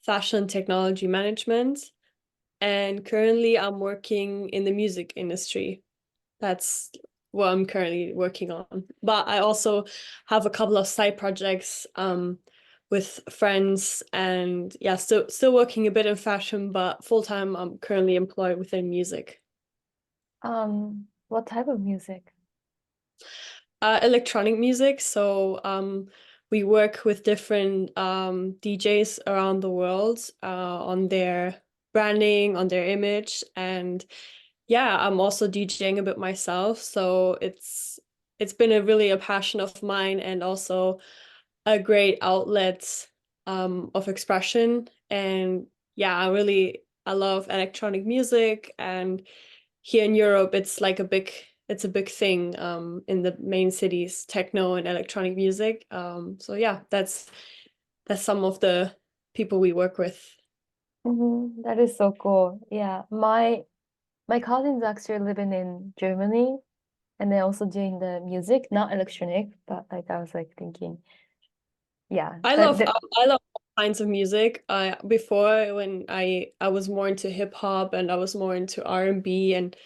fashion technology management, and currently I'm working in the music industry. That's what I'm currently working on. But I also have a couple of side projects with friends, and yeah, still working a bit in fashion, but full time I'm currently employed within music. What type of music? Electronic music. So we work with different DJs around the world on their branding, on their image, and yeah, I'm also DJing a bit myself. So it's been a passion of mine and also a great outlet of expression. And yeah, I love electronic music, and here in Europe it's a big thing in the main cities, techno and electronic music. So yeah, that's some of the people we work with. That is so cool. Yeah, my cousins actually living in Germany, and they're also doing the music, not electronic, but like I was like thinking, yeah, I love all kinds of music. I before when I was more into hip hop and I was more into R&B and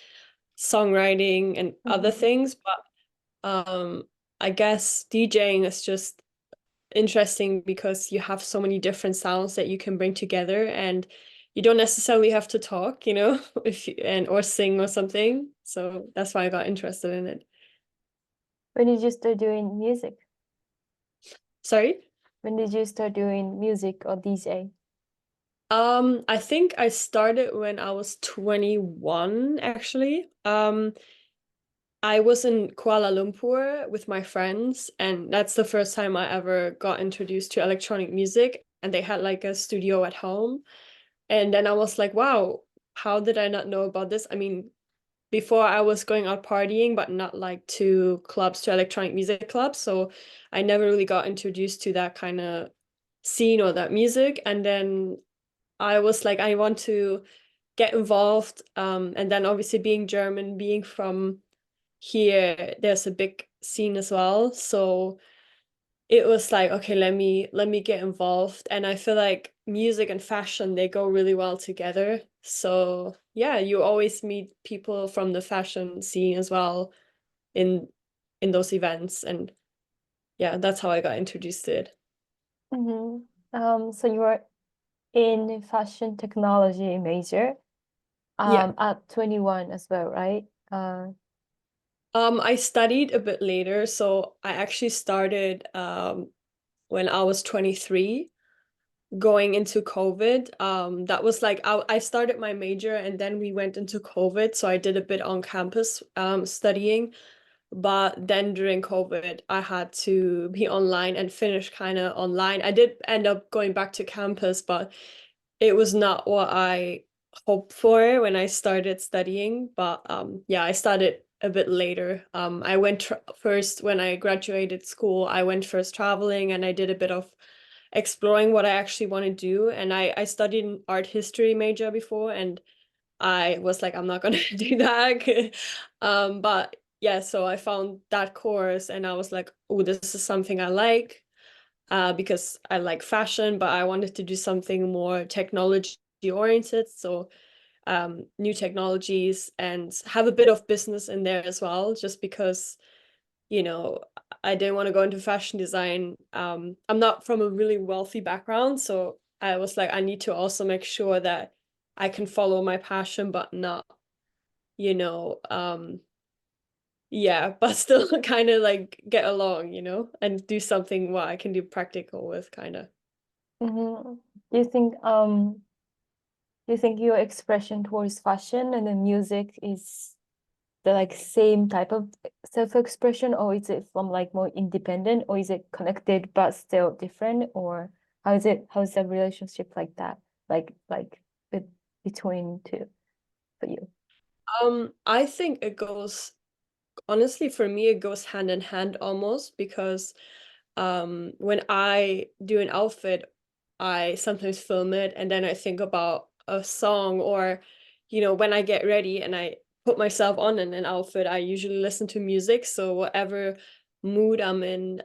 songwriting and other Mhm. things, but I guess DJing is just interesting because you have so many different sounds that you can bring together, and you don't necessarily have to talk, if you, and or sing or something. So that's why I got interested in it. When did you start doing music? Sorry? When did you start doing music or DJ? I think I started when I was 21, actually. I was in Kuala Lumpur with my friends, and that's the first time I ever got introduced to electronic music. And they had like a studio at home. And then I was like, wow, how did I not know about this? I mean, before I was going out partying, but not like to clubs, to electronic music clubs. So I never really got introduced to that kind of scene or that music. And then I was like, I want to get involved. And then obviously being German, being from here, there's a big scene as well. So it was like, okay, let me get involved. And I feel like music and fashion, they go really well together. So yeah, you always meet people from the fashion scene as well in those events. And yeah, that's how I got introduced to it. So you were in fashion technology major, Yeah. at 21 as well, right? I studied a bit later, so I actually started when I was 23, going into COVID. That was like I started my major and then we went into COVID, so I did a bit on campus studying. But then during COVID, I had to be online and finish kind of online. I did end up going back to campus, but it was not what I hoped for when I started studying. But yeah, I started a bit later. I went first when I graduated school. I went first traveling and I did a bit of exploring what I actually want to do. And I studied an art history major before, and I was like, I'm not gonna do that. But yeah, so I found that course and I was like, oh, this is something I like, because I like fashion, but I wanted to do something more technology oriented. So new technologies and have a bit of business in there as well, just because, you know, I didn't want to go into fashion design. I'm not from a really wealthy background, so I was like, I need to also make sure that I can follow my passion, but not, you know, yeah, but still kind of like get along, and do something what I can do practical with, kind of. hmm Do you think um do you think your expression towards fashion and then music is the like same type of self-expression, or is it from like more independent, or is it connected but still different, or how's the relationship like that, like with between two for you? I think it goes, honestly, for me, it goes hand in hand almost because when I do an outfit, I sometimes film it and then I think about a song, or when I get ready and I put myself on in an outfit, I usually listen to music. So whatever mood I'm in,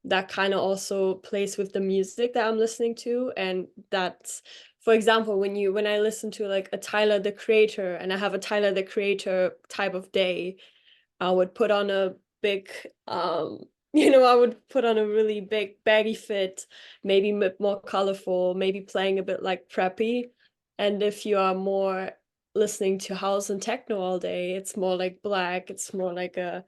that kind of also plays with the music that I'm listening to. And that's, for example, when I listen to like a Tyler the Creator and I have a Tyler the Creator type of day, I would put on a big, I would put on a really big baggy fit, maybe more colorful, maybe playing a bit like preppy. And if you are more listening to house and techno all day, it's more like black, it's more like a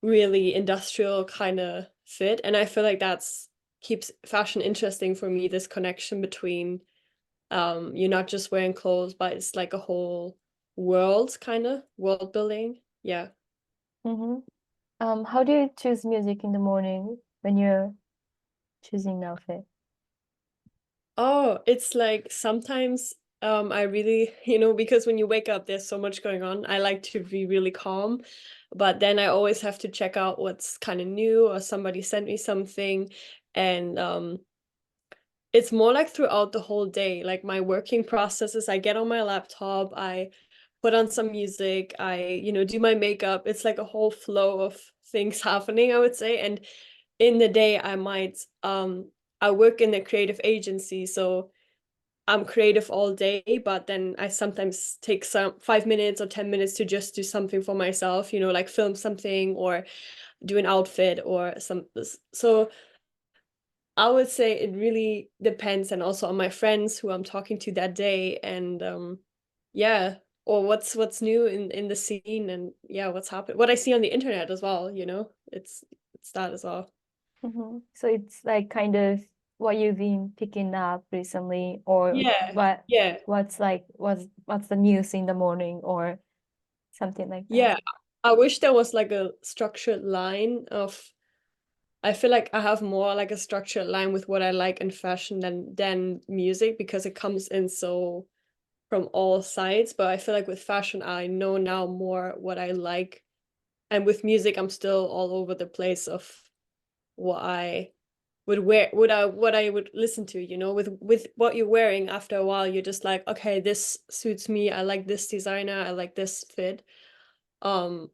really industrial kind of fit. And I feel like that's keeps fashion interesting for me, this connection between you're not just wearing clothes, but it's like a whole world kind of world building. Yeah. Mm-hmm. How do you choose music in the morning when you're choosing an outfit? Oh, it's like sometimes I really, because when you wake up, there's so much going on. I like to be really calm, but then I always have to check out what's kind of new or somebody sent me something. And it's more like throughout the whole day, like my working processes, I get on my laptop, I put on some music, I, do my makeup. It's like a whole flow of things happening, I would say. And in the day, I work in a creative agency, so I'm creative all day, but then I sometimes take some 5 minutes or 10 minutes to just do something for myself, like film something or do an outfit or some. So I would say it really depends, and also on my friends who I'm talking to that day, and yeah, or what's new in the scene, and yeah, what's happened, what I see on the internet as well, it's that as well. Mm-hmm. So it's like kind of what you've been picking up recently, or Yeah, yeah, what's the news in the morning, or something like that. yeah. I wish there was like a structured line of. I feel like I have more like a structured line with what I like in fashion than music, because it comes in so from all sides. But I feel like with fashion, I know now more what I like, and with music, I'm still all over the place of what I would wear, what I would listen to. With what you're wearing, after a while, you're just like, okay, this suits me. I like this designer. I like this fit. Um.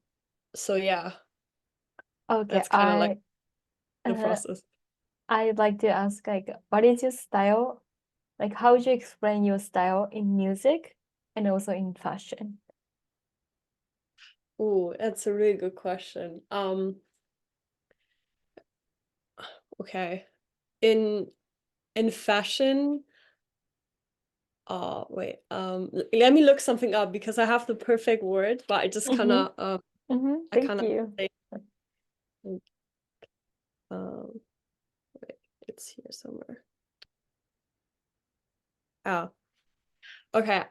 So yeah, Okay, that's kind of like the uh, process. I'd like to ask, like, what is your style? Like, how would you explain your style in music and also in fashion? Oh, that's a really good question. Okay. In in fashion, wait, let me look something up because I have the perfect word, but I just Mm-hmm. cannot Mm-hmm. I Thank cannot you. say it. Um wait, it's here somewhere. Oh, okay.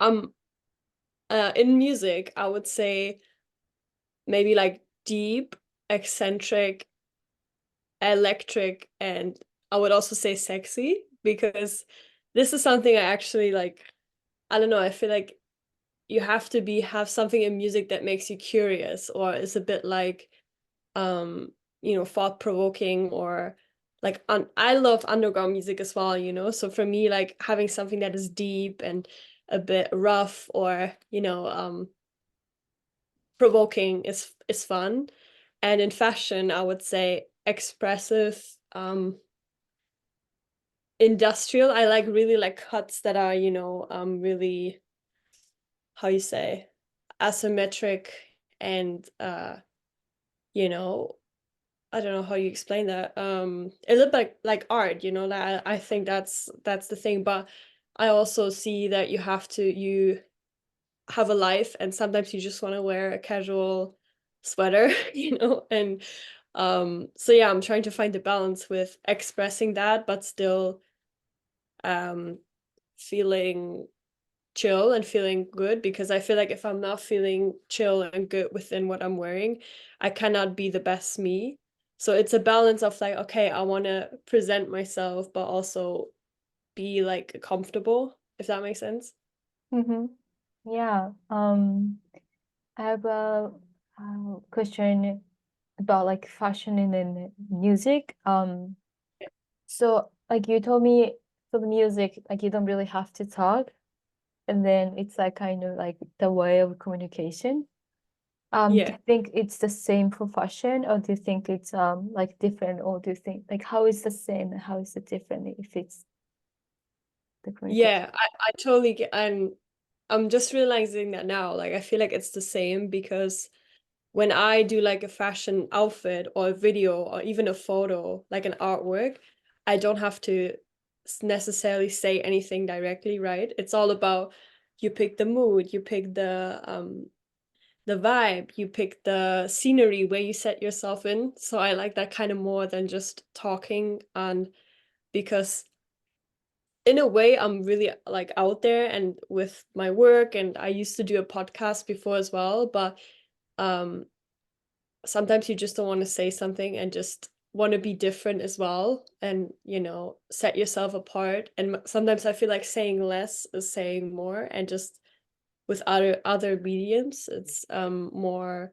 In music, I would say maybe like deep, eccentric, electric, and I would also say sexy, because this is something I actually like. I don't know, I feel like you have to have something in music that makes you curious, or is a bit like um thought provoking, or like I love underground music as well, so for me, like having something that is deep and a bit rough, or provoking is fun. And in fashion, I would say expressive, industrial. I like really like cuts that are, really, how you say, asymmetric, and you know I don't know how you explain that. It looked like art, that I think that's the thing. But I also see that you have a life, and sometimes you just want to wear a casual sweater, and so yeah, I'm trying to find the balance with expressing that, but still um feeling chill and feeling good, because I feel like if I'm not feeling chill and good within what I'm wearing, I cannot be the best me. So it's a balance of like, okay, I want to present myself, but also be like comfortable, if that makes sense. Mm-hmm. Yeah. I have a question about like fashion and then music. So like you told me for the music, like you don't really have to talk, and then it's like kind of like the way of communication. Do Yeah. you think it's the same for fashion, or do you think it's like different, or do you think like how is the same and how is it different if it's the communication? Yeah, I totally get, and I'm just realizing that now. Like, I feel like it's the same because when I do like a fashion outfit or a video or even a photo, like an artwork, I don't have to necessarily say anything directly, right? It's all about you pick the mood, you pick the vibe, you pick the scenery where you set yourself in. So I like that kind of more than just talking, and because in a way I'm really like out there and with my work, and I used to do a podcast before as well, but um sometimes you just don't want to say something and just want to be different as well, and set yourself apart, and sometimes I feel like saying less is saying more, and just with other mediums it's more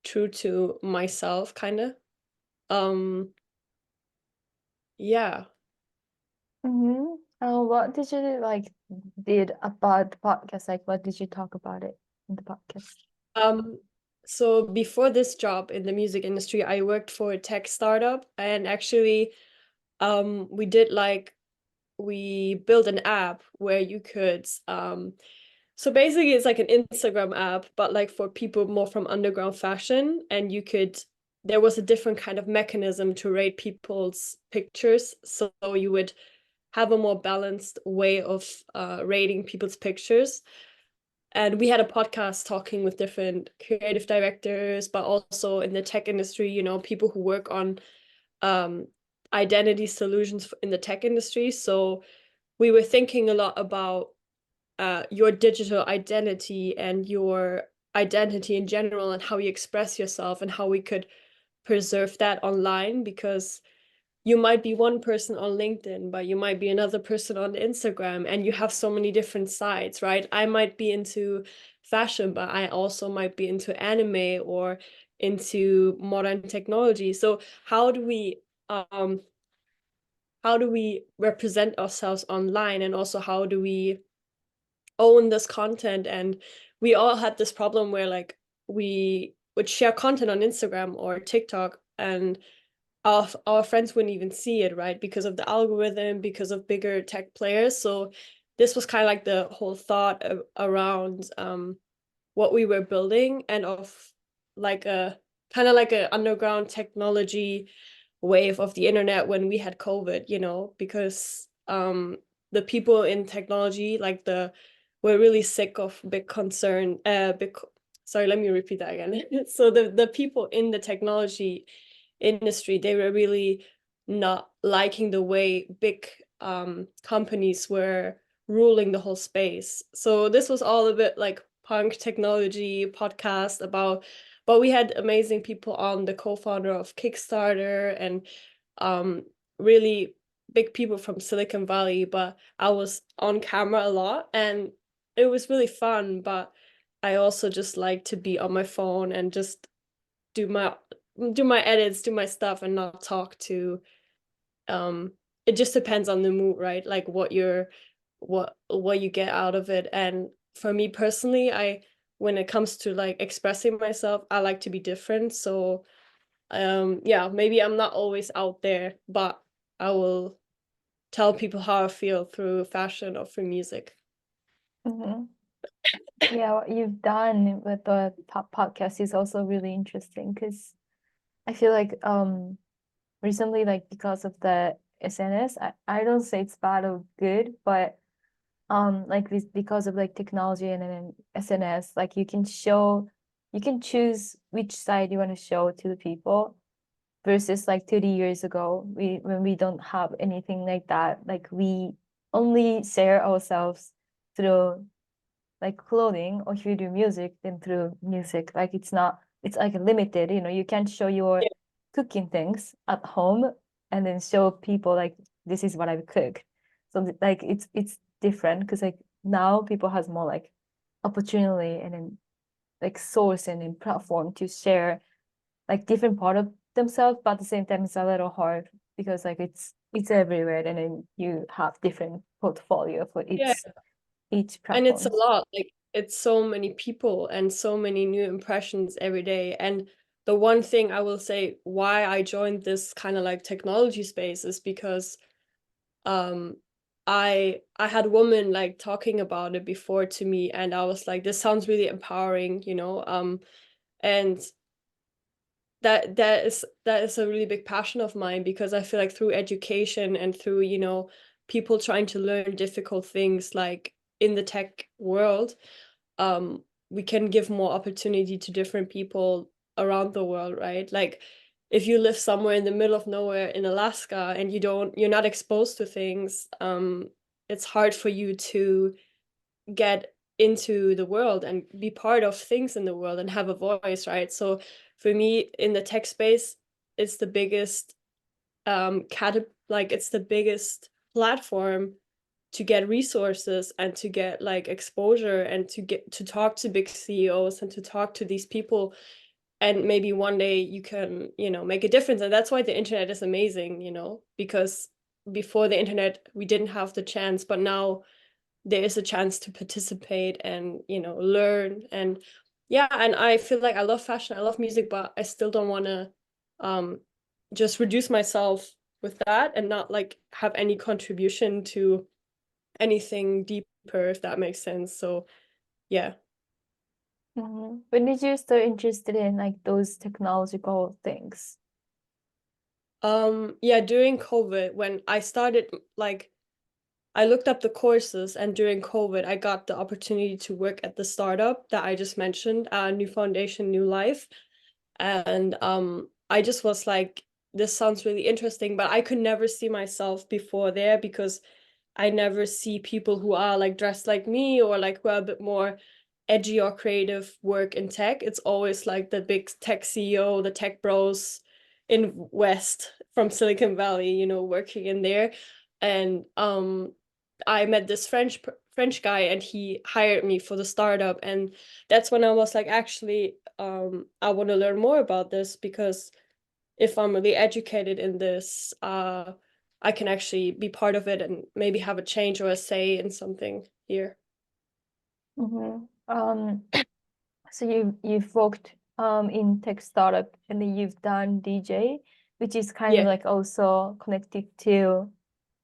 true to myself kind of. um yeah. Mm-hmm. What did you like did about the podcast? Like, what did you talk about it in the podcast? um so before this job in the music industry, I worked for a tech startup, and actually we did like we built an app where you could so basically it's like an Instagram app, but like for people more from underground fashion, and there was a different kind of mechanism to rate people's pictures, so you would have a more balanced way of rating people's pictures. And we had a podcast talking with different creative directors, but also in the tech industry, people who work on um identity solutions in the tech industry. So we were thinking a lot about your digital identity and your identity in general, and how you express yourself, and how we could preserve that online, because you might be one person on LinkedIn, but you might be another person on Instagram, and you have so many different sides, right? I might be into fashion, but I also might be into anime or into modern technology. So um how do we represent ourselves online, and also how do we own this content? And we all had this problem where like we would share content on Instagram or TikTok, and our friends wouldn't even see it, right? Because of the algorithm, because of bigger tech players. So this was kind of like the whole thought around what we were building, and of like a kind of like a underground technology wave of the internet when we had COVID, because the people in technology, like were really sick of big concern, sorry, let me repeat that again. So the people in the technology industry, they were really not liking the way big companies were ruling the whole space. So this was all a bit like punk technology podcast about, but we had amazing people on, the co-founder of Kickstarter, and um really big people from Silicon Valley, but I was on camera a lot, and it was really fun, but I also just like to be on my phone and just do my do my edits, do my stuff, and not talk to it just depends on the mood, right? Like what you get out of it. And for me personally, when it comes to like expressing myself, I like to be different. So yeah, maybe I'm not always out there, but I will tell people how I feel through fashion or through music. Mm-hmm. Yeah, what you've done with the podcast is also really interesting because I feel like recently, like because of the SNS, I don't say it's bad or good, but like this because of like technology and then SNS, like you can choose which side you want to show to the people versus like 30 years ago, when we don't have anything like that, like we only share ourselves through like clothing, or if you do music, then through music. Like it's like limited, you can't show your Yeah, cooking things at home and then show people like this is what I cook. So like it's different because like now people has more like opportunity and then like source and then platform to share like different part of themselves, but at the same time it's a little hard because like it's everywhere and then you have different portfolio for yeah. each And it's a platforms. lot. Like it's so many people and so many new impressions every day. And the one thing I will say why I joined this kind of like technology space is because um I had women like talking about it before to me, and I was like, this sounds really empowering, you know. And that is a really big passion of mine, because I feel like through education and through, you know, people trying to learn difficult things like in the tech world, um we can give more opportunity to different people around the world, right? Like if you live somewhere in the middle of nowhere in Alaska and you're not exposed to things, it's hard for you to get into the world and be part of things in the world and have a voice, right? So for me in the tech space, it's the biggest it's the biggest platform to get resources and to get like exposure and to get to talk to big CEOs and to talk to these people, and maybe one day you can, you know, make a difference. And that's why the internet is amazing, you know, because before the internet we didn't have the chance, but now there is a chance to participate and, you know, learn. And yeah, and I feel like I love fashion, I love music, but I still don't want to um just reduce myself with that and not like have any contribution to anything deeper, if that makes sense. So yeah. When did you start interested in like those technological things? Yeah, during COVID, when I started, like I looked up the courses, and during COVID I got the opportunity to work at the startup that I just mentioned, New Foundation, New Life. And I just was like, this sounds really interesting, but I could never see myself before there, because I never see people who are like dressed like me or like who are a bit more edgy or creative work in tech. It's always like the big tech CEO, the tech bros in West from Silicon Valley, you know, working in there. And I met this French guy, and he hired me for the startup. And that's when I was like, actually, I want to learn more about this, because if I'm really educated in this, I can actually be part of it and maybe have a change or a say in something here. Mm-hmm. So you've worked in tech startup and then you've done DJ, which is kind of Yeah. like also connected to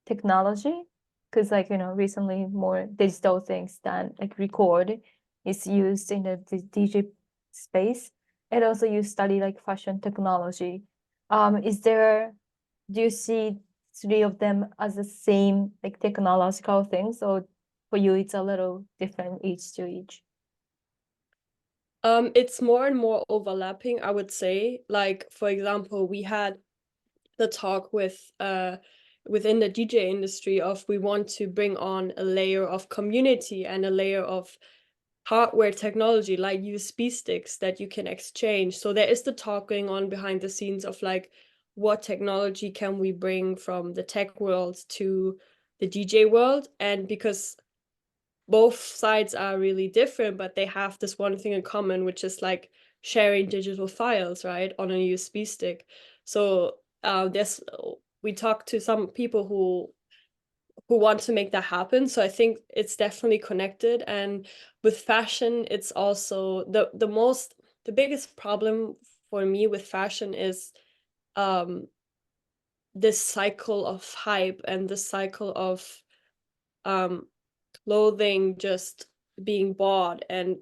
technology, because like recently more digital things than like record is used in the DJ space. And also you study like fashion technology. Is there Do you see three of them as the same like technological things, or for you it's a little different each to each? It's more and more overlapping, I would say. Like, for example, we had the talk with within the DJ industry of we want to bring on a layer of community and a layer of hardware technology like USB sticks that you can exchange. So there is the talk going on behind the scenes of like, what technology can we bring from the tech world to the DJ world? And because both sides are really different, but they have this one thing in common, which is like sharing digital files, right, on a USB stick. So there's we talked to some people who want to make that happen. So I think it's definitely connected. And with fashion, it's also the biggest problem for me with fashion is um this cycle of hype and this cycle of um clothing just being bought and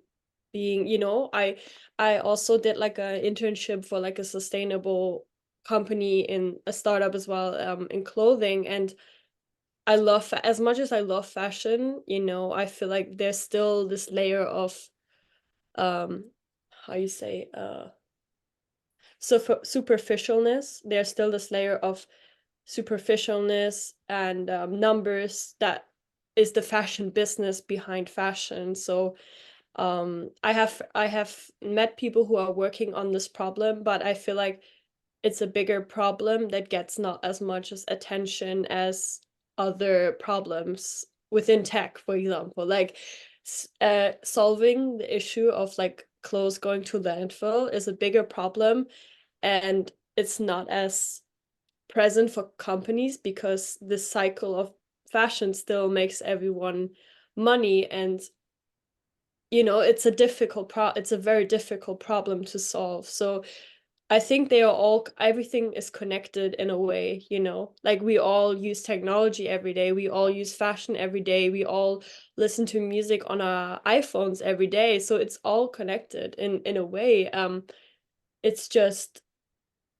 being, you know, I also did like a internship for like a sustainable company in a startup as well, in clothing. And I love as much as I love fashion, you know, I feel like there's still this layer of um how you say superficialness. There's still this layer of superficialness and numbers that is the fashion business behind fashion. So I have met people who are working on this problem, but I feel like it's a bigger problem that gets not as much as attention as other problems within tech, for example. Like solving the issue of like clothes going to landfill is a bigger problem, and it's not as present for companies because the cycle of fashion still makes everyone money. And it's a very difficult problem to solve. So I think they are all, everything is connected in a way, like we all use technology every day. We all use fashion every day. We all listen to music on our iPhones every day. So it's all connected in a way. It's just,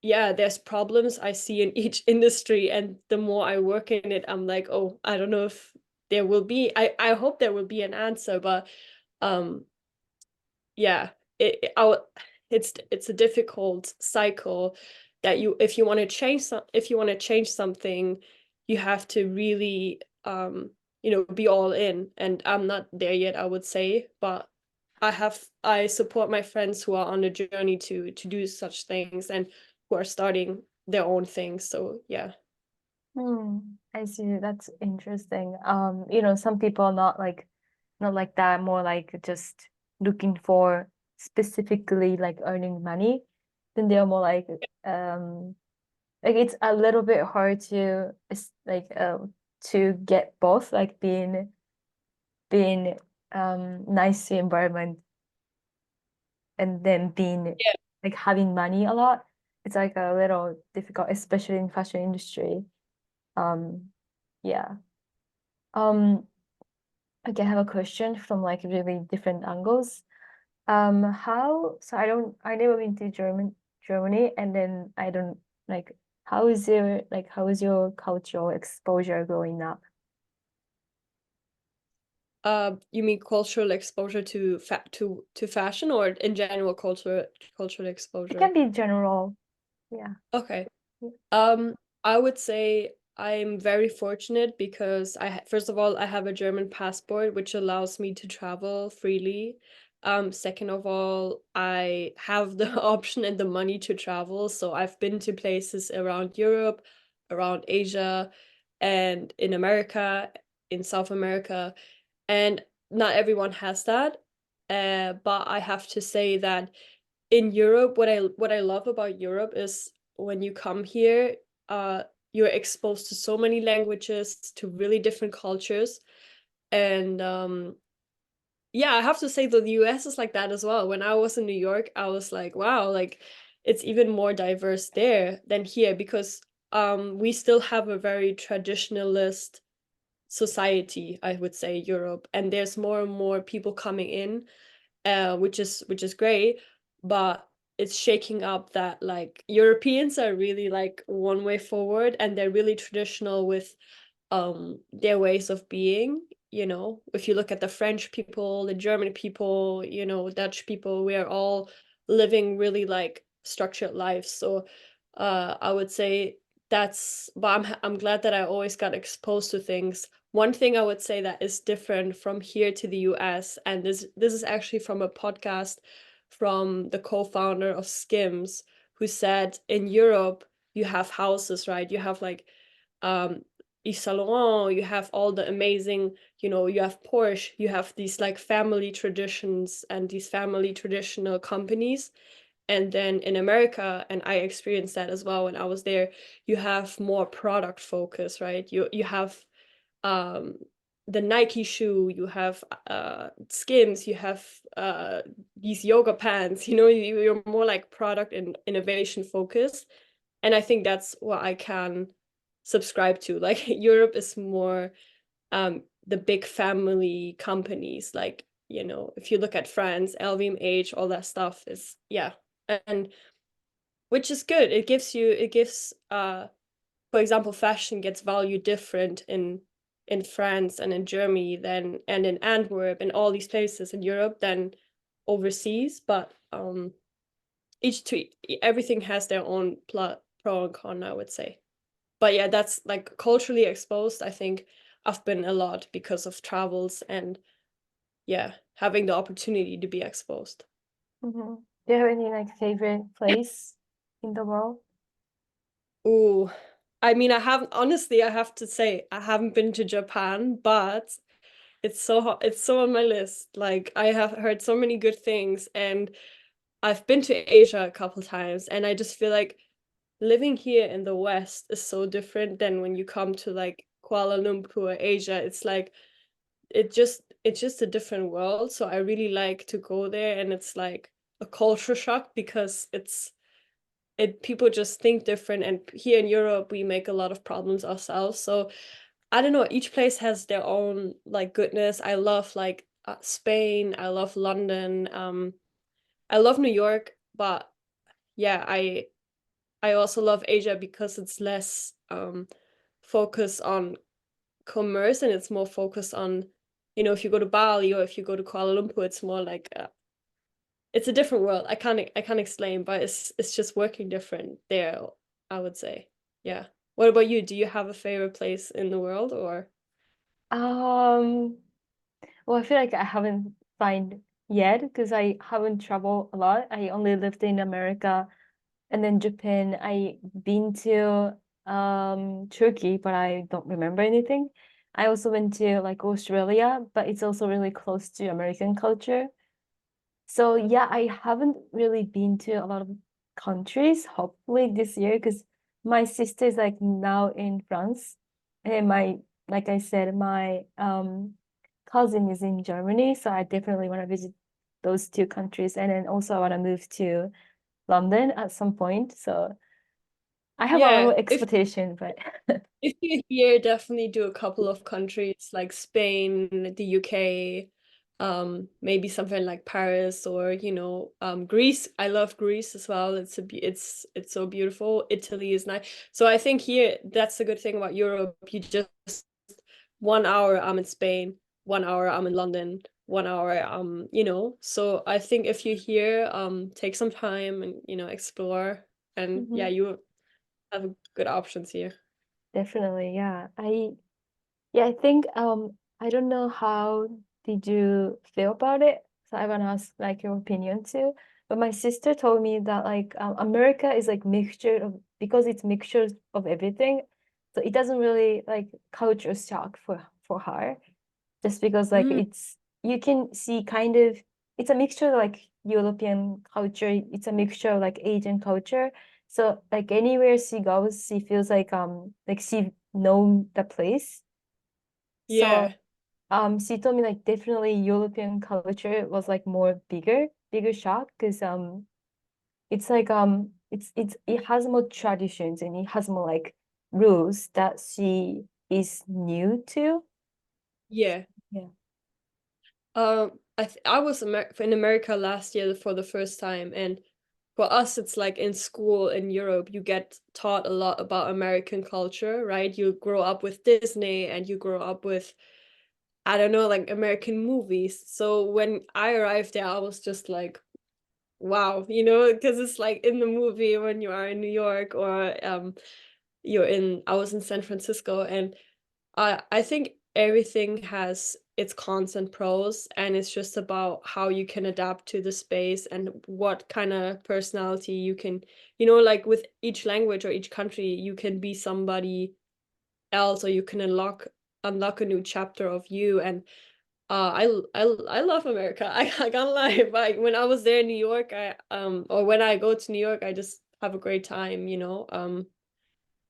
yeah, there's problems I see in each industry. And the more I work in it, I'm like, oh, I don't know if there will be, I hope there will be an answer, but um yeah, it's a difficult cycle that if you want to change something, you have to really be all in, and I'm not there yet, I would say, but I support my friends who are on the journey to do such things and who are starting their own things. So yeah. I see. That's interesting. Some people are not like that, more like just looking for specifically like earning money. Then they're more like it's a little bit hard to to get both, like being nice to environment and then being Yeah. like having money a lot. It's like a little difficult, especially in fashion industry. Um, yeah. Um, okay, I have a question from like really different angles. I never been to Germany, and then I don't like, how is your cultural exposure growing up? You mean cultural exposure to fashion, or in general cultural It can exposure? be general. Yeah. Okay. Yeah. Um, I would say I'm very fortunate because first of all, I have a German passport, which allows me to travel freely. Second of all, I have the option and the money to travel. So I've been to places around Europe, around Asia, and in America, in South America, and not everyone has that. But I have to say that in Europe, what I love about Europe is when you come here, uh, you're exposed to so many languages, to really different cultures, and yeah, I have to say that the US is like that as well. When I was in New York, I was like, wow, like it's even more diverse there than here because we still have a very traditionalist society, I would say, Europe, and there's more and more people coming in, which is great, but it's shaking up that like Europeans are really like one way forward and they're really traditional with their ways of being. If you look at the French people, the German people, Dutch people, we are all living really like structured lives. So I would say but I'm glad that I always got exposed to things. One thing I would say that is different from here to the US, and this is actually from a podcast from the co-founder of Skims, who said in Europe you have houses, right? You have like um Yves Saint Laurent, you have all the amazing, you have Porsche, you have these like family traditions and these family traditional companies. And then in America, and I experienced that as well when I was there, you have more product focus, right? You have um the Nike shoe, you have Skims, you have these yoga pants, you're more like product and innovation focused. And I think that's what I can subscribe to. Like Europe is more the big family companies, like, if you look at France, LVMH, all that stuff is, yeah. And which is good. It gives for example, fashion gets valued different in France and in Germany than and in Antwerp and all these places in Europe than overseas. But each to everything has their own pro and con, I would say. But yeah, that's like culturally exposed. I think I've been a lot because of travels and yeah, having the opportunity to be exposed. Do you have any like favorite place in the world? Ooh, I mean, honestly, I have to say, I haven't been to Japan, but it's so on my list. Like I have heard so many good things, and I've been to Asia a couple times, and I just feel like living here in the West is so different than when you come to like Kuala Lumpur, Asia. It's like it's just a different world. So I really like to go there, and it's like a culture shock because it people just think different, and here in Europe we make a lot of problems ourselves. So I don't know, each place has their own like goodness. I love like Spain, I love London, I love New York, but yeah, I also love Asia because it's less focused on commerce, and it's more focused on, if you go to Bali or if you go to Kuala Lumpur, it's more like it's a different world. I can't explain, but it's just working different there, I would say. Yeah. What about you? Do you have a favorite place in the world or? Um, well, I feel like I haven't find yet because I haven't traveled a lot. I only lived in America and then Japan. I been to Turkey, but I don't remember anything. I also went to like Australia, but it's also really close to American culture. So yeah, I haven't really been to a lot of countries, hopefully this year, because my sister is like now in France. And like I said, my cousin is in Germany. So I definitely want to visit those two countries. And then also I want to move to London at some point. So I have a lot Yeah, of if expectation, but if you're here, definitely do a couple of countries like Spain, the UK, maybe something like Paris or, Greece. I love Greece as well. It's so beautiful. Italy is nice. So I think here that's the good thing about Europe. You just 1 hour I'm in Spain, 1 hour I'm in London, 1 hour So I think if you're here, take some time and explore, and yeah, Mhm. you have good options here. Definitely, yeah. I think I don't know how did you feel about it. So I want to ask like your opinion too. But my sister told me that like America is like mixture of because it's mixture of everything. So it doesn't really like culture shock for her just because like Mm, it's you can see kind of it's a mixture of like European culture, it's a mixture of like Asian culture. So like anywhere she goes, she feels like she known the place. yeah. So she told me like definitely European culture was like more bigger shock because it's like it has more traditions and it has more like rules that she is new to. Yeah. Yeah. I was in America last year for the first time, and for us, it's like in school in Europe, you get taught a lot about American culture, right? You grow up with Disney and you grow up with, I don't know, like American movies. So when I arrived there, I was just like, wow, because it's like in the movie when you are in New York or I was in San Francisco, and I think everything has its cons and pros, and it's just about how you can adapt to the space and what kind of personality you can, like with each language or each country, you can be somebody else, or you can unlock a new chapter of you. And I love America. I can't lie. Like when I was there in New York, or when I go to New York, I just have a great time.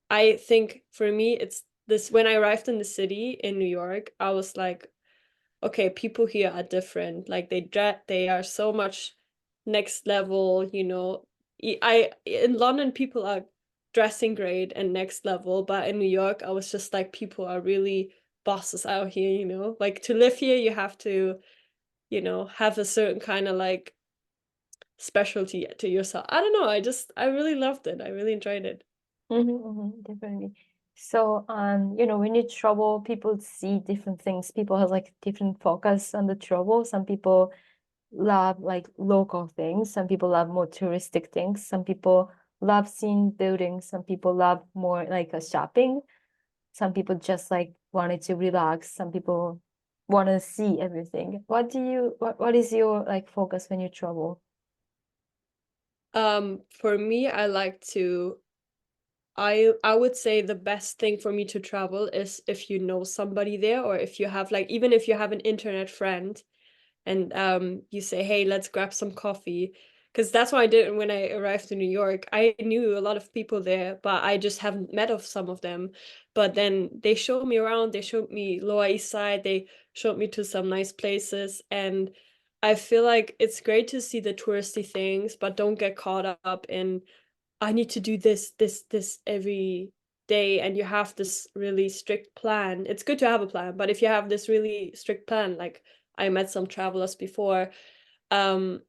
I think for me, it's this when I arrived in the city in New York, I was like, okay, people here are different. Like they are so much next level. In London, people are dressing great and next level, but in New York, I was just like, people are really bosses out here. Like to live here, you have to, have a certain kind of like specialty to yourself. I don't know. I really loved it. I really enjoyed it. Definitely. So, when you travel, people see different things. People have like different focus on the travel. Some people love like local things. Some people love more touristic things. Some people love seeing buildings. Some people love more like a shopping. Some people just like wanted to relax. Some people want to see everything. What is your like focus when you travel? For me, I would say the best thing for me to travel is if you know somebody there, or if you have like, even if you have an internet friend and you say, hey, let's grab some coffee. because that's what I did when I arrived to New York. I knew a lot of people there, but I just haven't met of some of them. But then they showed me around, they showed me Lower East Side, they showed me to some nice places, and I feel like it's great to see the touristy things, but don't get caught up in I need to do this every day, and you have this really strict plan. It's good to have a plan, but if you have this really strict plan, like I met some travelers before, um,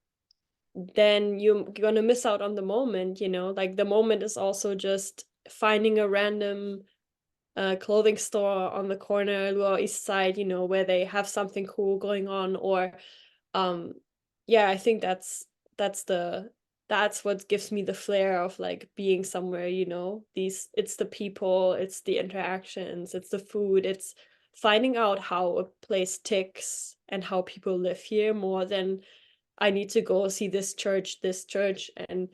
then you're gonna miss out on the moment, you know? Like the moment is also just finding a random clothing store on the corner, Lower East Side, you know, where they have something cool going on, or um yeah, I think that's the that's what gives me the flair of like being somewhere, you know. These It's the people, it's the interactions, it's the food, it's finding out how a place ticks and how people live here more than I need to go see this church, and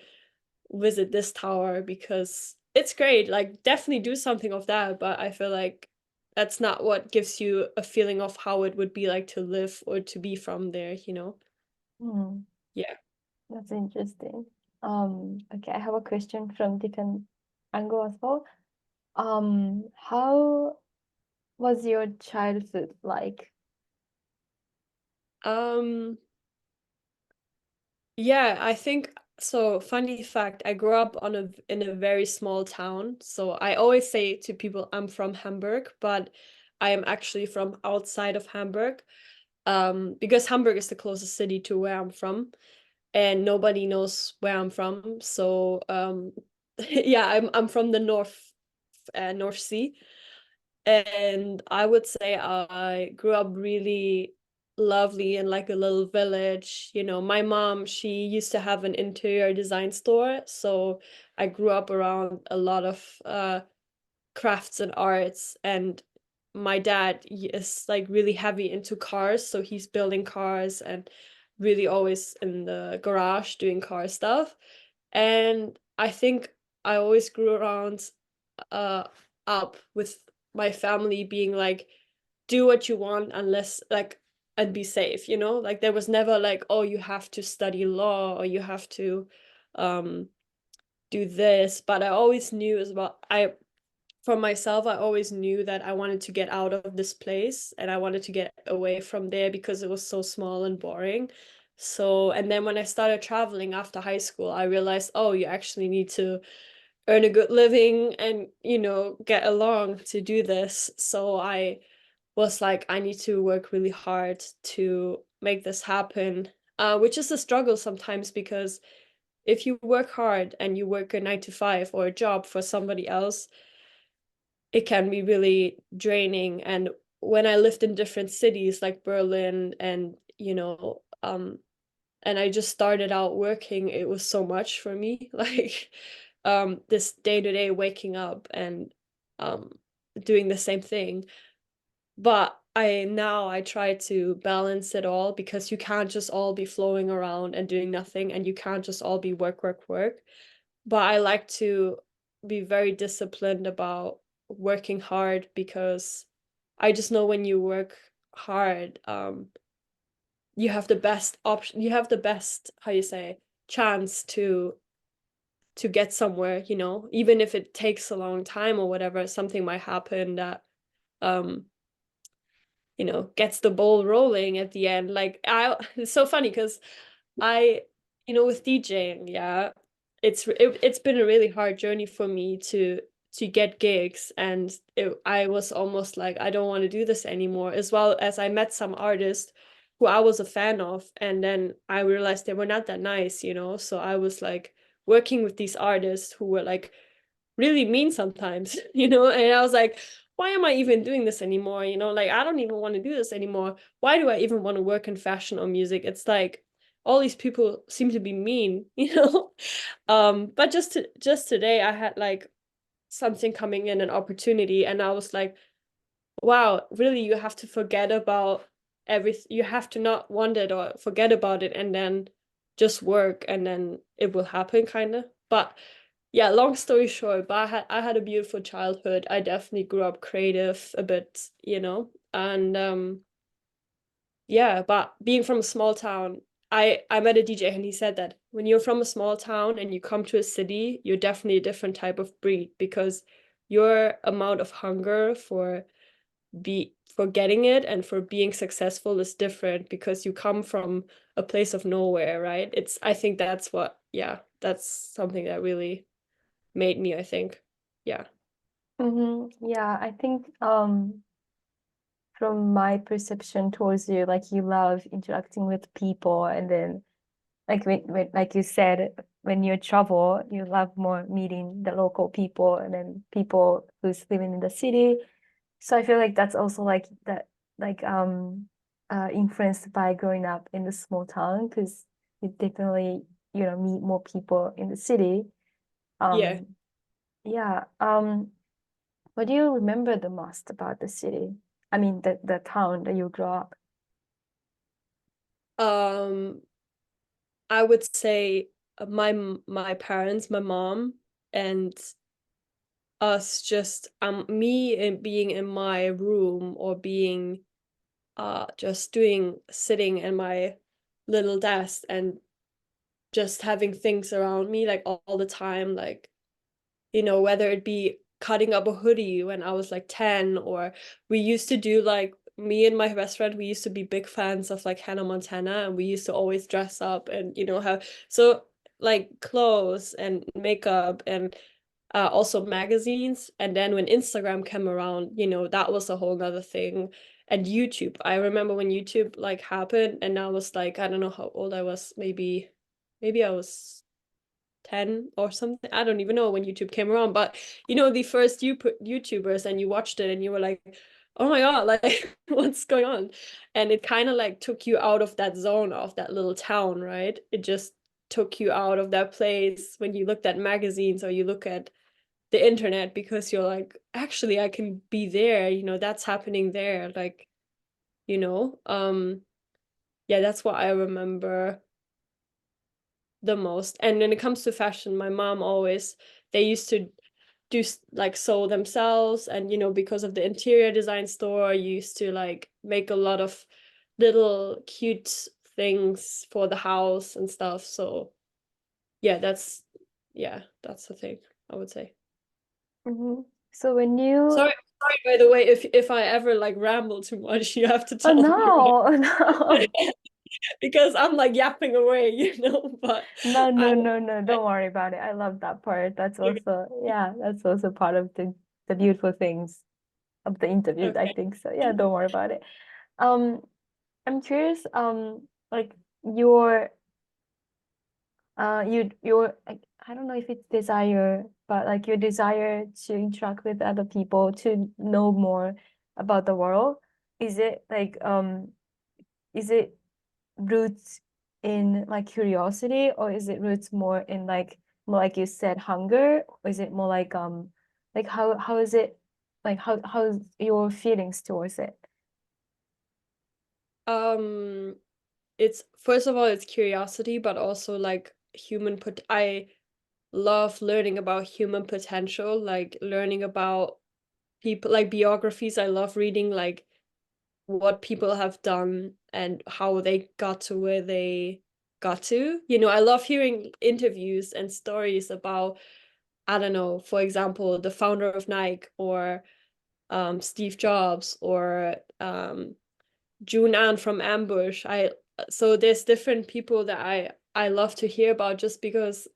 visit this tower because it's great. Like, definitely do something of that, but I feel like that's not what gives you a feeling of how it would be like to live or to be from there, you know? Hmm, Yeah. that's interesting. Okay, I have a question from different angle as well. How was your childhood like? Um, yeah, I think so. Funny fact, I grew up in a very small town. So I always say to people I'm from Hamburg, but I am actually from outside of Hamburg. Because Hamburg is the closest city to where I'm from, and nobody knows where I'm from. So yeah, I'm from the North Sea, and I would say I grew up really lovely in like a little village. You know, my mom, she used to have an interior design store, so I grew up around a lot of crafts and arts. And my dad, he is like really heavy into cars, so he's building cars and really always in the garage doing car stuff. And I think I always grew around uh up with my family being like, do what you want unless like and be safe, you know? Like there was never like, oh, you have to study law or you have to um do this. But I always knew as well, I for myself, I always knew that I wanted to get out of this place and I wanted to get away from there because it was so small and boring. So, and then when I started traveling after high school, I realized, oh, you actually need to earn a good living and, you know, get along to do this. So I was like, I need to work really hard to make this happen, which is a struggle sometimes because if you work hard and you work a 9 to 5 or a job for somebody else, it can be really draining. And when I lived in different cities like Berlin and, you know, and I just started out working, it was so much for me. Like this day-to-day waking up and um doing the same thing. But I try to balance it all because you can't just all be flowing around and doing nothing, and you can't just all be work, work, work. But I like to be very disciplined about working hard because I just know when you work hard, you have the best option, you have the best, how you say, chance to get somewhere, you know, even if it takes a long time or whatever, something might happen that um you know, gets the ball rolling at the end. Like it's so funny because I, you know, with DJing, yeah, it's been a really hard journey for me to get gigs, and I was almost like I don't want to do this anymore. As well as I met some artists who I was a fan of, and then I realized they were not that nice, you know. So I was like working with these artists who were like really mean sometimes, you know? And I was like, why am I even doing this anymore? You know, like I don't even want to do this anymore. Why do I even want to work in fashion or music? It's like all these people seem to be mean, you know? But just today I had like something coming in, an opportunity, and I was like, wow, really you have to forget about everything. You have to not want it or forget about it and then just work and then it will happen kind of. But yeah, long story short, but I had a beautiful childhood. I definitely grew up creative a bit, you know. And yeah, but being from a small town, I met a DJ and he said that when you're from a small town and you come to a city, you're definitely a different type of breed because your amount of hunger for getting it and for being successful is different because you come from a place of nowhere, right? I think that's what, yeah, that's something that really made me, I think. Yeah. Yeah, I think from my perception towards you, like you love interacting with people, and then like you said, when you travel, you love more meeting the local people and then people who's living in the city. So I feel like that's also like that, like influenced by growing up in the small town, because you definitely, meet more people in the city. Yeah. Um, yeah. What do you remember the most about the city? I mean, the town that you grew up. Um, I would say my parents, my mom, and us just me and being in my room or being just doing sitting in my little desk and just having things around me like all the time, like whether it be cutting up a hoodie when I was like 10, or we used to do like me and my best friend, we used to be big fans of like Hannah Montana, and we used to always dress up and have so like clothes and makeup and also magazines. And then when Instagram came around, that was a whole nother thing. And YouTube, I remember when YouTube like happened, and I was like, I don't know how old I was, maybe I was 10 or something. I don't even know when YouTube came around, but the first YouTubers, and you watched it and you were like, oh my God, like what's going on? And it kind of like took you out of that zone of that little town, right? It just took you out of that place when you looked at magazines or you look at the internet, because you're like, actually, I can be there, that's happening there. Like, you know, um, yeah, that's what I remember the most. And when it comes to fashion, my mom always, they used to do like sew themselves, and because of the interior design store, you used to like make a lot of little cute things for the house and stuff. So yeah, that's the thing, I would say. Hmm. So when you, Sorry, by the way, if I ever like ramble too much, you have to oh tell me, right? no, no. Because I'm like yapping away, but No, I no, no, no, don't worry about it. I love that part. That's also, yeah, that's also part of the beautiful things of the interviews, I okay. think. So yeah, don't worry about it. Um, I'm curious, like your your I don't know if it's desire, but like your desire to interact with other people, to know more about the world, is it like is it roots in like curiosity, or is it roots more in like, more like you said, hunger, or is it more like how is it, like how's your feelings towards it? um it's, first of all, it's curiosity, but also like I love learning about human potential, like learning about people, like biographies. I love reading like what people have done and how they got to where they got to. I love hearing interviews and stories about, I don't know, for example, the founder of Nike, or Steve Jobs, or June Ann from Ambush. So there's different people that I love to hear about, just because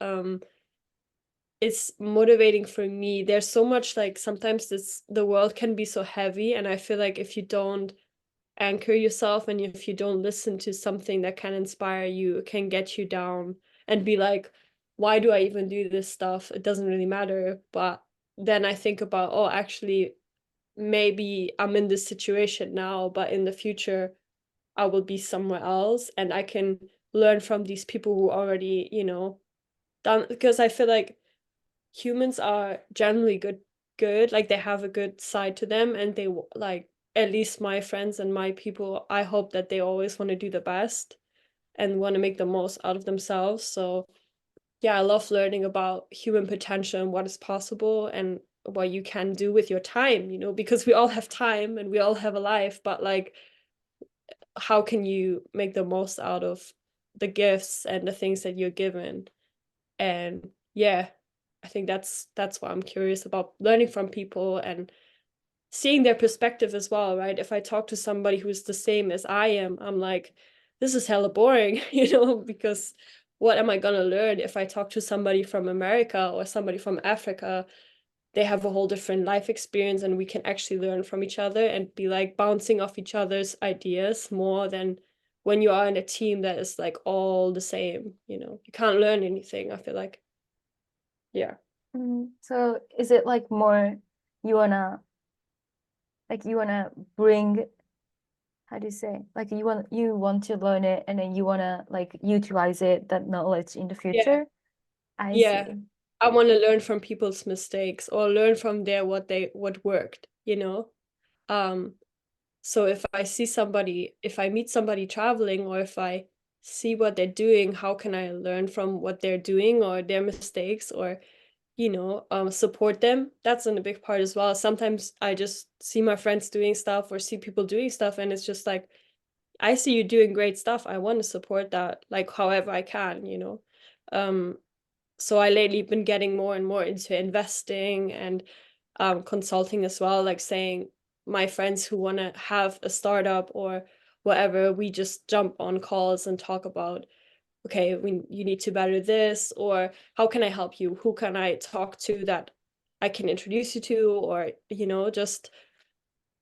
it's motivating for me. There's so much, like, sometimes the world can be so heavy, and I feel like if you don't anchor yourself and if you don't listen to something that can inspire you, it can get you down and be like, why do I even do this stuff? It doesn't really matter. But then I think about, oh, actually, maybe I'm in this situation now, but in the future, I will be somewhere else, and I can learn from these people who already, done, because I feel like humans are generally good, like they have a good side to them, and like, at least my friends and my people, I hope that they always want to do the best and want to make the most out of themselves. So yeah, I love learning about human potential and what is possible and what you can do with your time, because we all have time and we all have a life, but like, how can you make the most out of the gifts and the things that you're given. And yeah, I think that's why I'm curious about learning from people and seeing their perspective as well, right? If I talk to somebody who's the same as I am, I'm like, this is hella boring, because what am I gonna learn if I talk to somebody from America or somebody from Africa? They have a whole different life experience, and we can actually learn from each other and be like bouncing off each other's ideas more than when you are in a team that is like all the same, you can't learn anything, I feel like. Yeah. So is it like more you wanna you wanna bring, how do you say, like you want to learn it and then you wanna like utilize it, that knowledge in the Yeah. future? I Yeah. see. I want to learn from people's mistakes or learn from what worked, Um, so if I meet somebody traveling, or if I see what they're doing, how can I learn from what they're doing or their mistakes, or, support them? That's a big part as well. Sometimes I just see my friends doing stuff or see people doing stuff, and it's just like, I see you doing great stuff. I want to support that, like, however I can. Um, so I lately been getting more and more into investing and consulting as well, like saying my friends who want to have a startup or whatever, we just jump on calls and talk about, okay, you need to better this, or how can I help you? Who can I talk to that I can introduce you to? Or, just,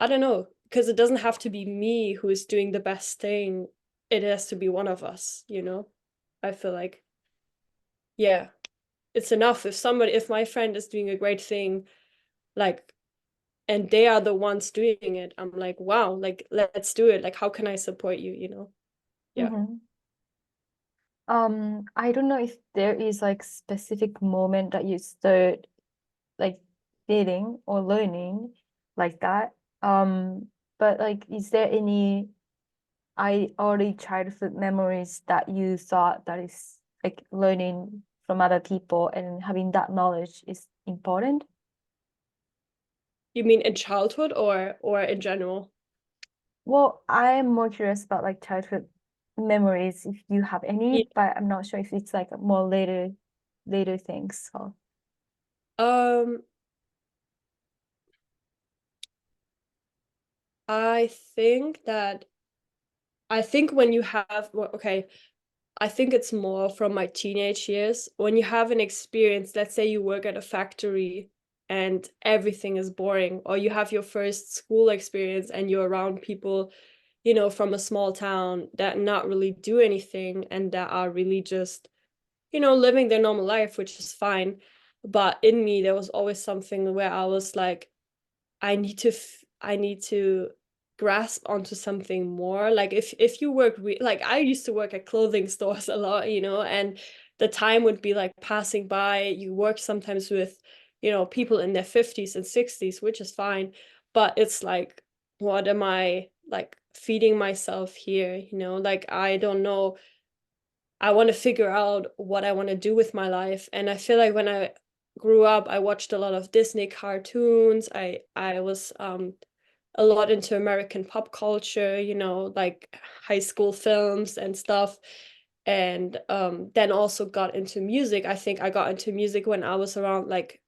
I don't know, because it doesn't have to be me who is doing the best thing. It has to be one of us. I feel like, yeah, it's enough if my friend is doing a great thing, like, and they are the ones doing it, I'm like, wow, like, let's do it. Like, how can I support you? Yeah. Mm-hmm. I don't know if there is like specific moment that you start like feeling or learning like that. But like, is there any early childhood memories that you thought that is like learning from other people and having that knowledge is important? You mean in childhood or in general? Well, I am more curious about like childhood memories if you have any, Yeah. but I'm not sure if it's like more later things. So. um I think that I think when you have well, okay, I think it's more from my teenage years. When you have an experience, let's say you work at a factory and everything is boring, or you have your first school experience and you're around people, from a small town that not really do anything and that are really just, living their normal life, which is fine. But in me, there was always something where I was like, I need to grasp onto something more. Like, if you work like, I used to work at clothing stores a lot, and the time would be like passing by. You work sometimes with, people in their 50s and 60s, which is fine, but it's like, what am I like feeding myself here? Like, I don't know. I want to figure out what I want to do with my life. And I feel like when I grew up, I watched a lot of Disney cartoons. I was a lot into American pop culture, like high school films and stuff. And then also got into music. I think I got into music when I was around like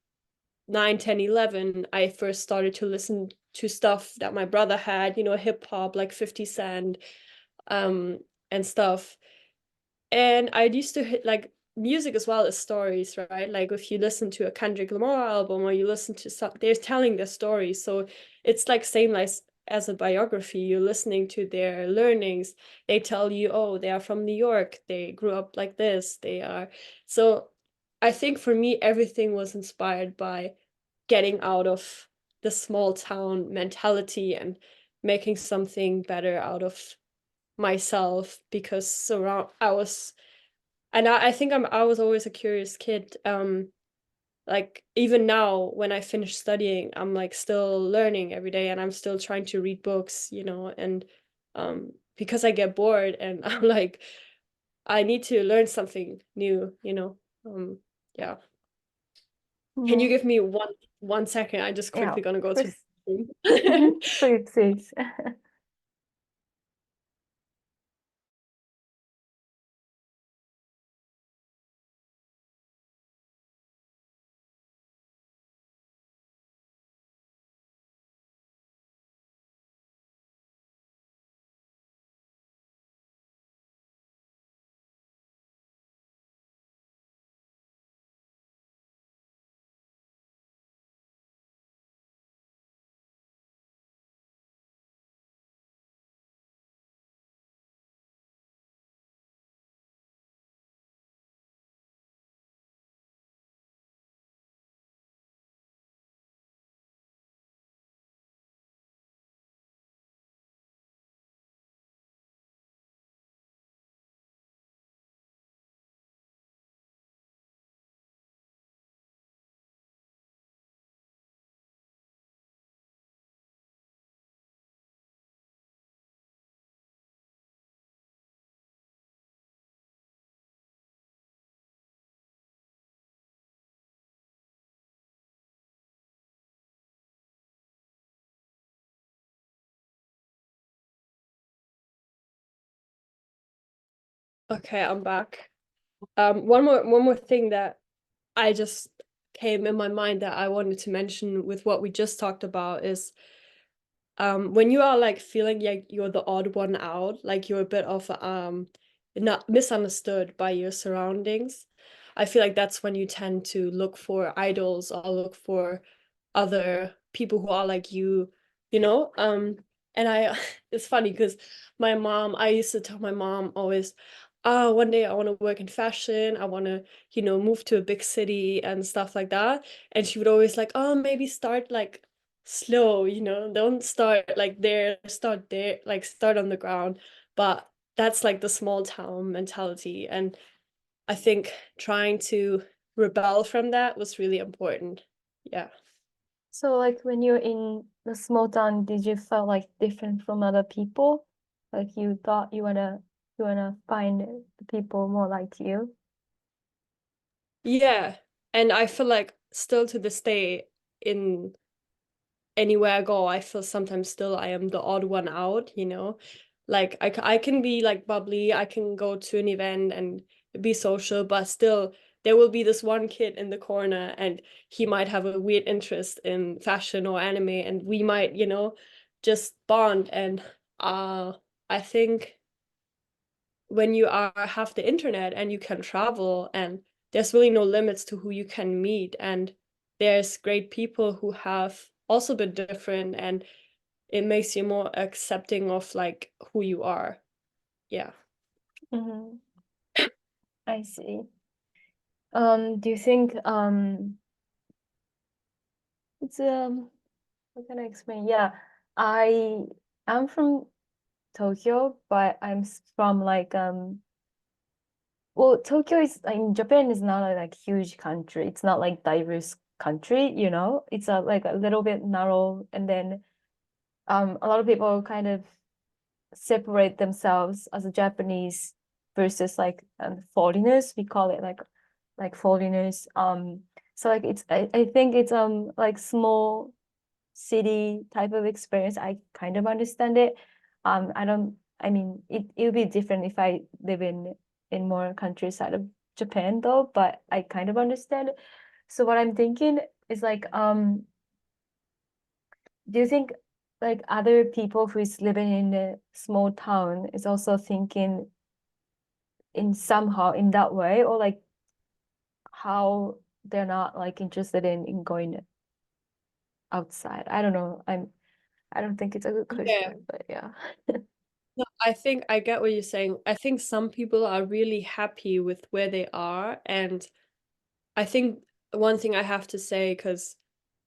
9, 10, 11. I first started to listen to stuff that my brother had, hip hop, like 50 Cent, um, and stuff. And I used to hit like music as well as stories, right? Like, if you listen to a Kendrick Lamar album, or you listen to some, they're telling their stories. So it's like same as a biography. You're listening to their learnings. They tell you, oh, they are from New York. They grew up like this. They are. So I think for me, everything was inspired by getting out of the small town mentality and making something better out of myself, because around I was and I think I was always a curious kid. Like, even now when I finish studying, I'm like still learning every day, and I'm still trying to read books, and because I get bored and I'm like, I need to learn something new. Yeah. Can you Mhm. give me one second? I just Yeah, quickly gonna go to please. the bathroom. Please, please. Okay, I'm back. One more thing that I just came in my mind that I wanted to mention with what we just talked about is when you are like feeling like you're the odd one out, like you're a bit of not misunderstood by your surroundings, I feel like that's when you tend to look for idols or look for other people who are like you know? And I it's funny because I used to tell my mom always, oh, one day I want to work in fashion, I want to, move to a big city and stuff like that. And she would always like, oh, maybe start like slow, don't start like there, start there, like start on the ground. But that's like the small town mentality. And I think trying to rebel from that was really important. Yeah. So like when you're in the small town, did you feel like different from other people? Like you thought you wanna find the people more like you? Yeah. And I feel like still to this day, in anywhere I go, I feel sometimes still I am the odd one out. Like I can be like bubbly, I can go to an event and be social, but still there will be this one kid in the corner and he might have a weird interest in fashion or anime and we might, just bond. And uh I think when you are have the internet and you can travel and there's really no limits to who you can meet, and there's great people who have also been different, and it makes you more accepting of like who you are. Yeah. Mm-hmm. I see. Do you think it's how can I explain? Yeah, I am from Tokyo, but from like well, Tokyo is in Japan is not a like huge country. It's not like diverse country, you know. It's a like a little bit narrow, and then a lot of people kind of separate themselves as a Japanese versus like foreigners. We call it like foreigners. So like I think it's like small city type of experience. I kind of understand it. I don't. I mean, it would be different if I live in more countryside of Japan though. But I kind of understand it. So what I'm thinking is like, do you think like other people who is living in a small town is also thinking in somehow in that way, or like how they're not like interested in going outside? I don't know. I don't think it's a good Yeah. question, but yeah. No, I think I get what you're saying. I think some people are really happy with where they are. And I think one thing I have to say, because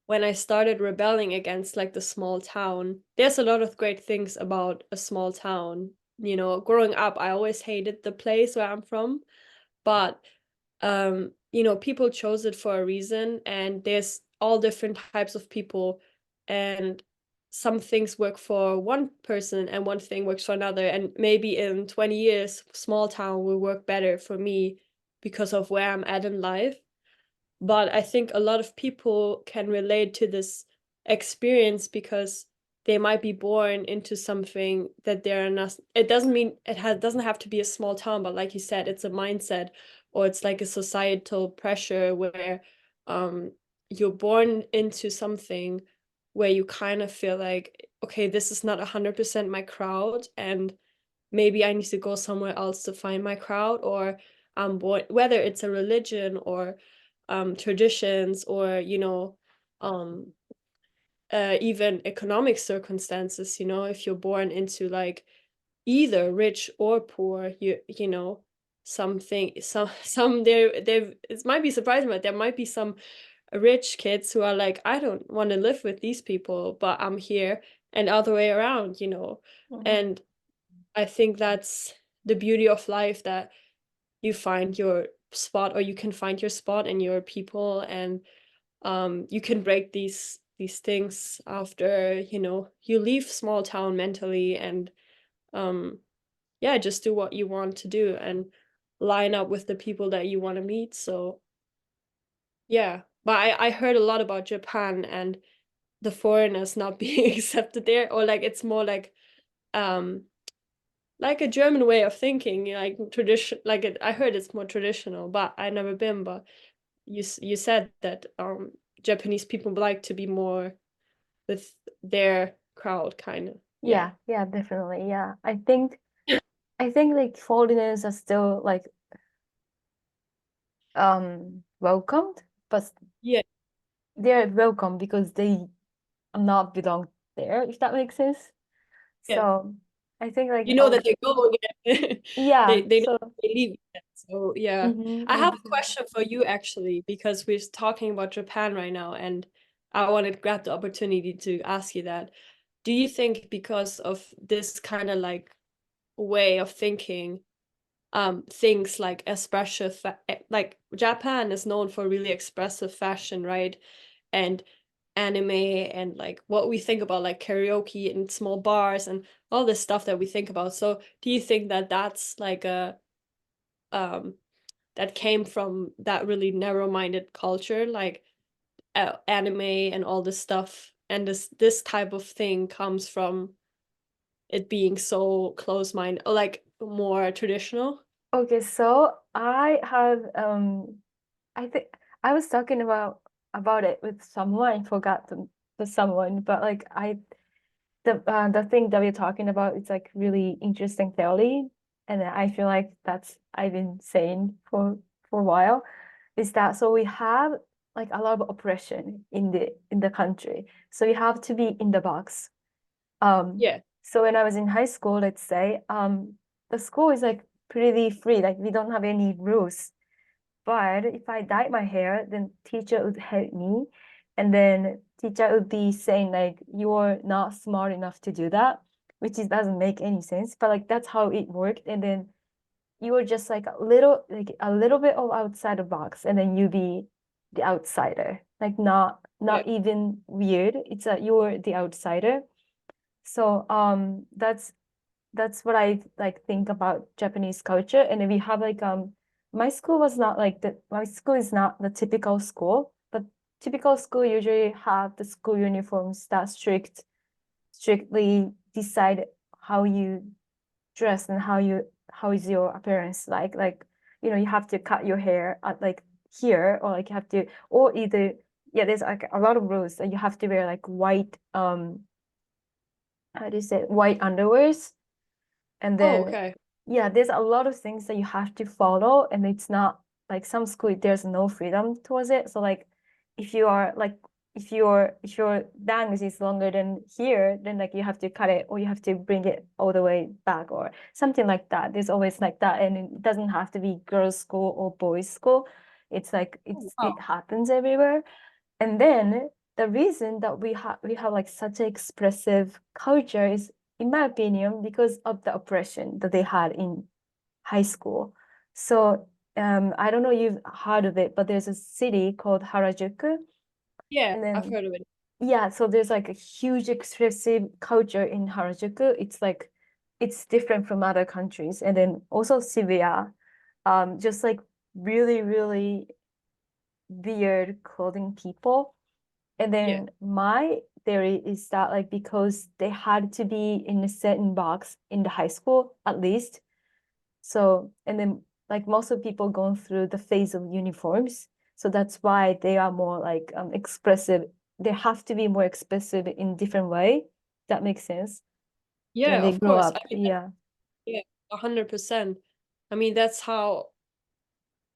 when I started rebelling against like the small town, there's a lot of great things about a small town. Growing up, I always hated the place where I'm from, but people chose it for a reason, and there's all different types of people, and some things work for one person and one thing works for another, and maybe in 20 years, small town will work better for me because of where I'm at in life. But I think a lot of people can relate to this experience because they might be born into something that they're not. It doesn't mean doesn't have to be a small town, but like you said, it's a mindset, or it's like a societal pressure where um you're born into something where you kind of feel like, okay, this is not 100% my crowd, and maybe I need to go somewhere else to find my crowd, or whether it's a religion or traditions, or um even economic circumstances. If you're born into like either rich or poor, some there it might be surprising, but there might be some rich kids who are like, I don't want to live with these people, but I'm here, and other way around. Mhm. And I think that's the beauty of life, that you find your spot, or you can find your spot in your people, and you can break these things after, you leave small town mentally, and um yeah, just do what you want to do and line up with the people that you want to meet. So yeah, but I heard a lot about Japan and the foreigners not being accepted there, or like it's more like um like a German way of thinking, like tradition. Like I heard it's more traditional, but I never been. But you said that Japanese people like to be more with their crowd, kind of. Yeah. Yeah, yeah, definitely. Yeah. I think like foreigners are still like welcomed, but Yeah. they're welcome because they are not belong there, if that makes sense. Yeah. So I think like You know that they go again. yeah, They know so they leave again. So yeah. I have a exactly. question for you actually, because we're talking about Japan right now, and I wanted to grab the opportunity to ask you that. Do you think because of this kind of like way of thinking, things like like Japan is known for really expressive fashion, right? And anime and like what we think about like karaoke and small bars and all this stuff that we think about. So do you think that that's like a um that came from that really narrow-minded culture, like anime and all this stuff, and this type of thing comes from it being so close-minded or like more traditional? Okay, so I have I think I was talking about it with someone. I forgot the someone, but like the thing that we're talking about, it's like really interesting theory, and I feel like that's I've been saying for a while, is that so we have like a lot of oppression in the country, so you have to be in the box. Yeah. So when I was in high school, let's say, the school is like pretty free, like we don't have any rules. But if I dyed my hair, then teacher would help me. And then teacher would be saying like, you're not smart enough to do that, which is doesn't make any sense. But like that's how it worked. And then you were just like a little bit of outside the box, and then you be the outsider. Like Yeah. not even weird. It's a you're the outsider. So that's what I like think about Japanese culture. And then we have like my school was not like the my school is not the typical school, but typical school usually have the school uniforms that strictly decide how you dress and how is your appearance like you have to cut your hair at like here, or like you have to, or either yeah, there's like a lot of rules that you have to wear like white how do you say it? White underwears. And Oh, then, okay. yeah, there's a lot of things that you have to follow, and it's not like some school, there's no freedom towards it. So like, if you are like, if your bangs is longer than here, then like you have to cut it, or you have to bring it all the way back, or something like that. There's always like that, and it doesn't have to be girls' school or boys' school. It's like Oh, it wow. happens everywhere. And then the reason that we have like such an expressive culture is, in my opinion, because of the oppression that they had in high school. So I don't know if you've heard of it, but there's a city called Harajuku. Yeah, And I've then heard of it. yeah, so there's like a huge expressive culture in Harajuku. It's like it's different from other countries. And then also Shibuya, just like really, really weird clothing people. And Yeah. then my theory is that like because they had to be in a certain box in the high school at least. So and then like most of people going through the phase of uniforms. So that's why they are more like expressive. They have to be more expressive in different way. That makes sense. When Yeah, they of grow course. I up. mean, Yeah. yeah, 100%. I mean, that's how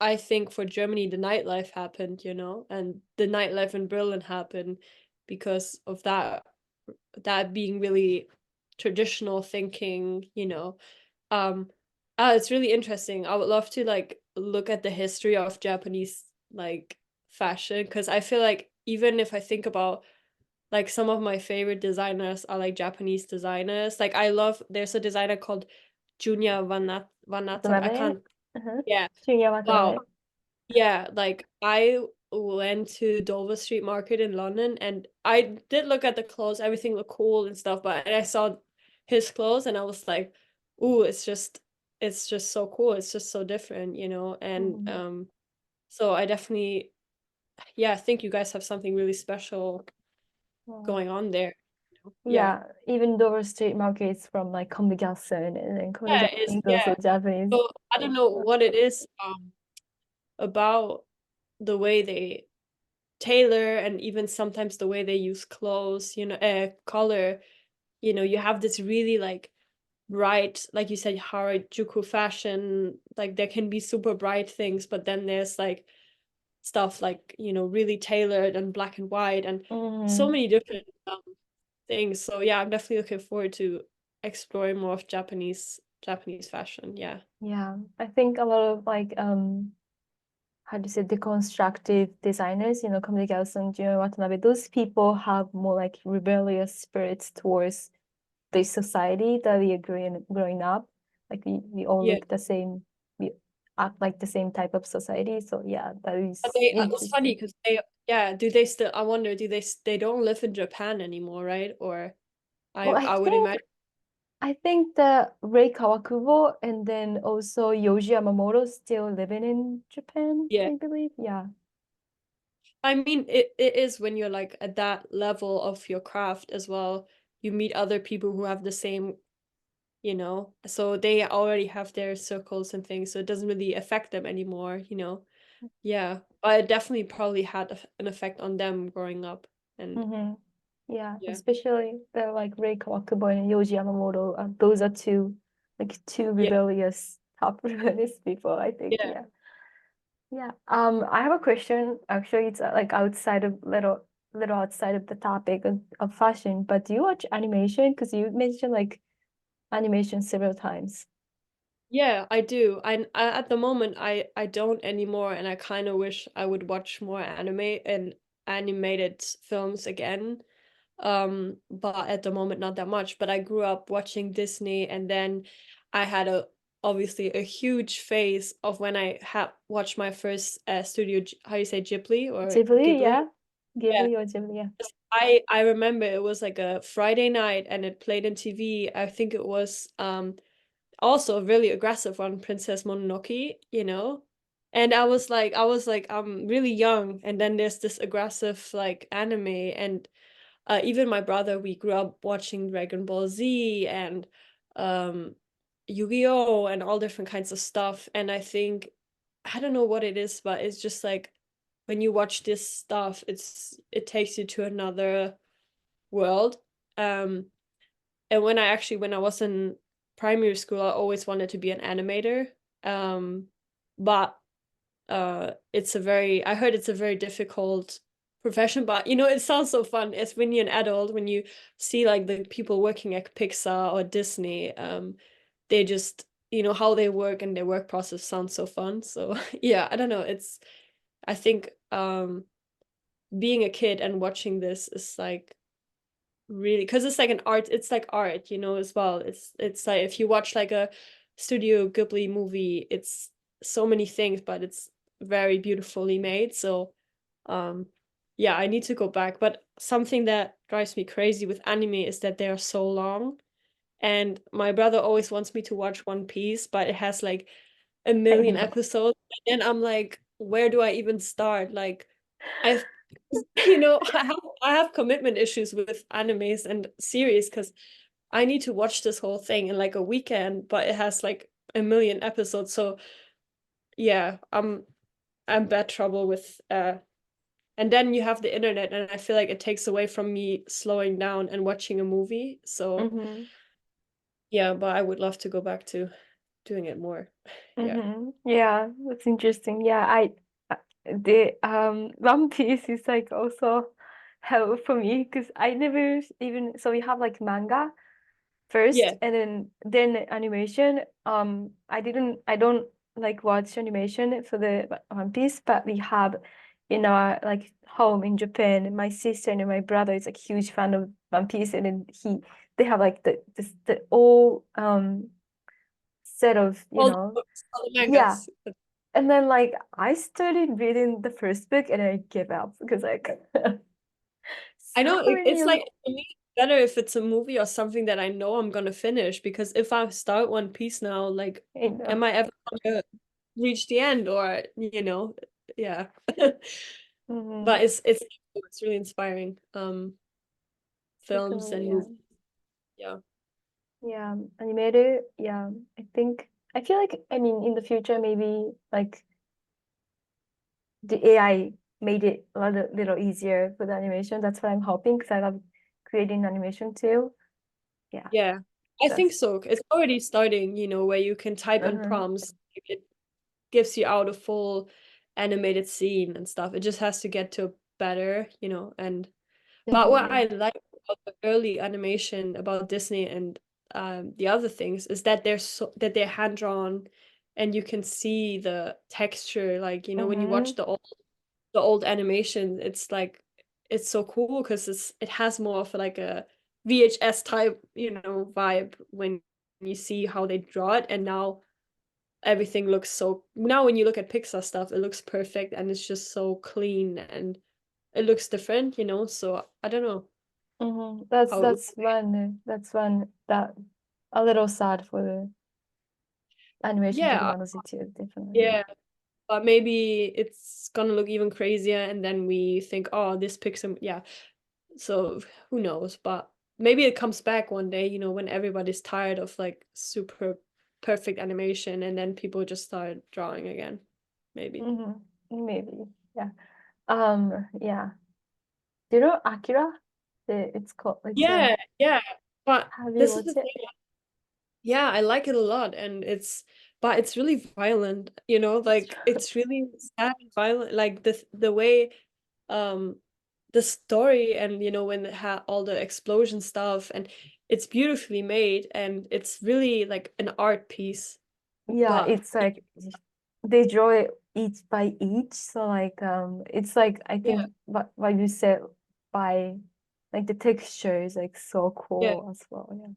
I think for Germany the nightlife happened, and the nightlife in Berlin happened because of that being really traditional thinking. Um, it's really interesting. I would love to like look at the history of Japanese like fashion, because I feel like even if I think about like some of my favorite designers are like Japanese designers. Like there's a designer called Junya Vanata. I Watanabe. can't. Uh-huh. Yeah. Shinya Wow. Watanabe. Yeah, like I went to Dover Street Market in London, and I did look at the clothes, everything looked cool and stuff, but I saw his clothes and I was like, ooh, it's just so cool. It's just so different. And Mhm. so I definitely, yeah, I think you guys have something really special Yeah. going on there. Yeah. Yeah, even though street markets from like Komnigasen and then Yeah, it's Komnigasen is also yeah. Japanese. So I don't know what it is about the way they tailor and even sometimes the way they use clothes, color, you have this really like bright, like you said, Harajuku fashion, like there can be super bright things, but then there's like stuff like, really tailored and black and white and so Hmm. many different things. So yeah, I'm definitely looking forward to exploring more of Japanese fashion. Yeah. Yeah, I think a lot of like how do you say deconstructive designers, Komnigasen, Jun Watanabe, those people have more like rebellious spirits towards the society that we are growing up. Like we all Yeah. look the same, we act like the same type of society. So yeah, that But is it's funny interesting. because yeah, do they still, I wonder, they don't live in Japan anymore, right? Or Well, I would imagine, I think that Rei Kawakubo and then also Yoji Yamamoto still living in Japan, yeah. I believe. Yeah. I mean, it is when you're like at that level of your craft as well. You meet other people who have the same, so they already have their circles and things, so it doesn't really affect them anymore. Yeah, but it definitely probably had an effect on them growing up. And Mm-hmm. Yeah, yeah, especially the like Rei Kawakubo and Yoji Yamamoto. Those are two yeah, rebellious top rebellious people, I think. yeah, Yeah. Yeah. I have a question. Actually, it's like outside of little outside of the topic of fashion, but do you watch animation? Because you mentioned like animation several times. yeah. I do. At the moment I don't anymore, and I kind of wish I would watch more anime and animated films again. But at the moment not that much. But I grew up watching Disney, and then I had obviously a huge phase of when I had watched my first how you say, Ghibli or Ghibli, Ghibli. yeah. Yeah. Ghibli or Ghibli, yeah. I remember it was like a Friday night and it played on TV. I think it was also a really aggressive one, Princess Mononoke. And I was like I'm really young, and then there's this aggressive like anime, and even my brother, we grew up watching Dragon Ball Z and um Yu-Gi-Oh and all different kinds of stuff. And I think I don't know what it is, but it's just like when you watch this stuff, it takes you to another world. Um, and when I was in primary school, I always wanted to be an animator. But I heard it's a very difficult profession, but it sounds so fun. It's when you're an adult, when you see like the people working at Pixar or Disney, they just, how they work and their work process sounds so fun. So yeah, I don't know. I think being a kid and watching this is like really, because it's like it's like art, as well. It's like if you watch like a Studio Ghibli movie, it's so many things, but it's very beautifully made. So um yeah, I need to go back. But something that drives me crazy with anime is that they are so long. And my brother always wants me to watch One Piece, but it has like a I million know. episodes. And then I'm like, where do I even start? Like I've I have commitment issues with animes and series because I need to watch this whole thing in like a weekend, but it has like a million episodes. So yeah, I'm bad trouble with and then you have the internet, and I feel like it takes away from me slowing down and watching a movie. So Mm-hmm. yeah, but I would love to go back to doing it more. Yeah. Mm-hmm. Yeah, that's interesting. Yeah, the One Piece is like also hell for me because I never even so we have like manga first Yeah. and then animation. I don't like watch animation for the One Piece, but we have in our like home in Japan, my sister and my brother is like huge fan of One Piece, and then they have like the all set of All the books, all the yeah. mangas. And then like I started reading the first book and I gave up because like I know so it's new. like for me better if it's a movie or something that I know I'm gonna finish, because if I start One Piece now, like, I know. am I ever gonna reach the end, or yeah. Hmm. But it's really inspiring. films Definitely, and yeah. movies. Yeah. Yeah, animated, yeah. I feel like, I mean, in the future, maybe like the AI made it a little easier for the animation. That's what I'm hoping because I love creating animation too. Yeah, Yeah. I think that's so. It's already starting, where you can type in uh-huh. prompts. It gives you out a full animated scene and stuff. It just has to get to better, and but what I Definitely. like about the early animation about Disney and the other things is that they're hand drawn and you can see the texture. Like, when you Mm-hmm. watch the old animation, it's like it's so cool because it has more of like a VHS type, vibe when you see how they draw it. And now everything looks so now when you look at Pixar stuff, it looks perfect and it's just so clean and it looks different, so I don't know Mm-hmm. how it would. That's one that a little sad for the animation Yeah, technology too, definitely. yeah. But maybe it's gonna look even crazier and then we think, oh, this Pixar, yeah. So who knows? But maybe it comes back one day, when everybody's tired of like super perfect animation and then people just start drawing again. Maybe. Mm-hmm. Maybe. Yeah. Yeah. Do you know Akira? It's Yeah, yeah. But have you this is the watched it? thing. Yeah, I like it a lot, and but it's really violent, like it's really sad and violent, like the way, um, the story, and when it had all the explosion stuff, and it's beautifully made, and it's really like an art piece. Yeah, But it's like they draw it each by each. So like it's like I yeah, think what you said by like the texture is like so yeah, cool as well. Yeah.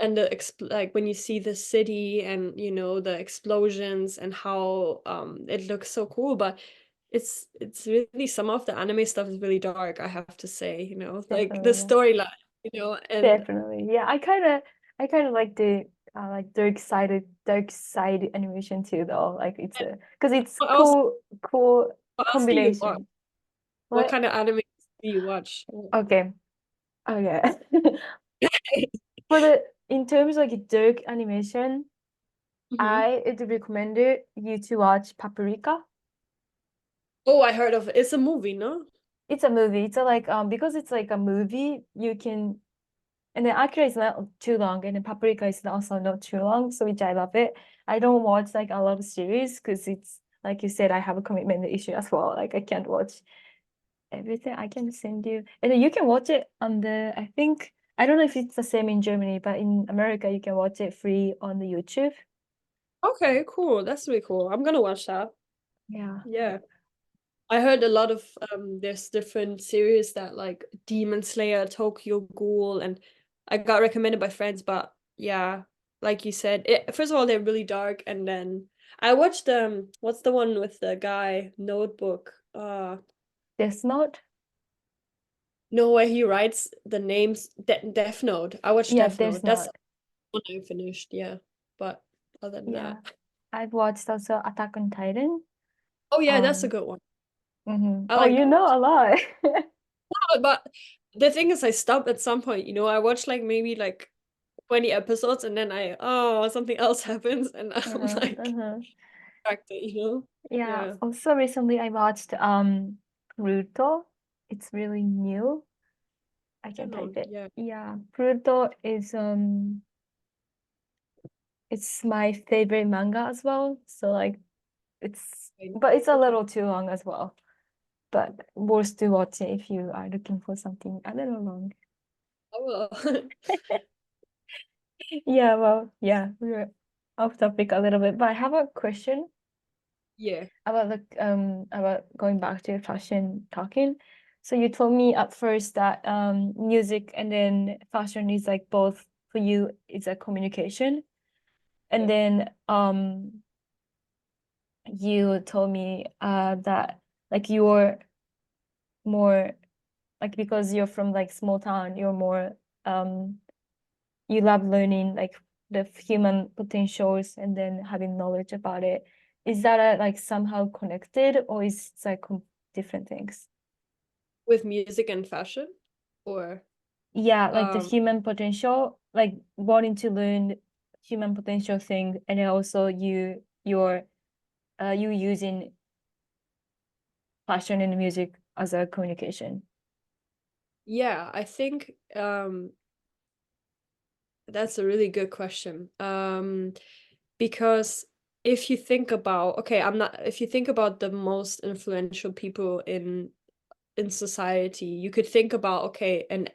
and the like when you see the city and the explosions and how it looks so cool, but it's really some of the anime stuff is really dark, I have to say, like the Definitely, yeah. storyline, and Definitely. Yeah. I kinda like the dark side animation too though. Like it's a because it's what else cool what else do you watch? combination. What What? kind of anime do you watch? Okay. Okay. For the in terms of like dark animation, Hmm. I would recommend you to watch Paprika. Oh, I heard of it. It's a movie, no? It's a movie. It's a like because it's like a movie, you can and then Akira is not too long, and then Paprika is also not too long, so which I love it. I don't watch like a lot of series because it's like you said, I have a commitment issue as well. Like I can't watch everything. I can send you, and then you can watch it on the. I think I don't know if it's the same in Germany, but in America you can watch it free on the YouTube. Okay, cool. That's really cool. I'm gonna watch that. Yeah. Yeah. I heard a lot of there's different series that like Demon Slayer, Tokyo Ghoul, and I got recommended by friends, but yeah, like you said, first of all they're really dark, and then I watched what's the one with the guy Notebook? Death Note. No, where he writes the names. Death Note. I watched Yeah, Death Death Note. That's Note. one I finished, yeah. But other than Yeah. that, I've watched also Attack on Titan. oh yeah, that's a Um, good one. mhm. I Oh, like you that one know a lot. too. But the thing is, I stopped at some point. I watched like maybe like 20 episodes, and then something else happens, and I'm Uh-huh, like uh-huh. distracted. Yeah. Yeah, Also recently I watched Pluto. It's really new. I I can don't know. type it. Yeah, Yeah, Pluto is it's my favorite manga as well. So like I but it's a know. little too long as well. But worth to watch it if you are looking for something a little long. I will. Yeah, well, yeah, we're off topic a little bit, but I have a question Yeah, about going back to fashion talking. So you told me at first that music and then fashion is like both for you, it's a communication. And yeah. then you told me that like you're more like because you're from like small town, you're more um you love learning like the human potentials and then having knowledge about it. Is that like somehow connected or is it like different things? With music and fashion, or Yeah, like the Um, human potential, like wanting to learn human potential thing, and then also you using fashion and music as a communication. yeah, I think that's a really good question. Because if you think about, okay, if you think about the most influential people in society, you could think about, okay, an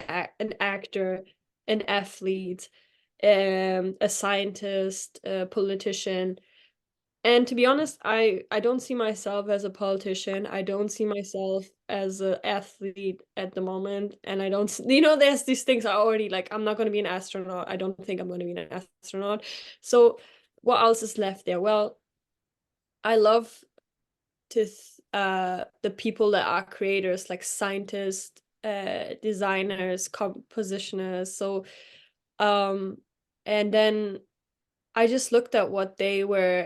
actor, an athlete, a scientist, a politician. And to be honest, I don't see myself as a politician. I don't see myself as an athlete at the moment. And I don't, there's these things I already like. I'm not going to be an astronaut. I don't think I'm going to be an astronaut. So what else is left there? Well, I love the people that are creators, like scientists, designers, compositioners. So um, and then I just looked at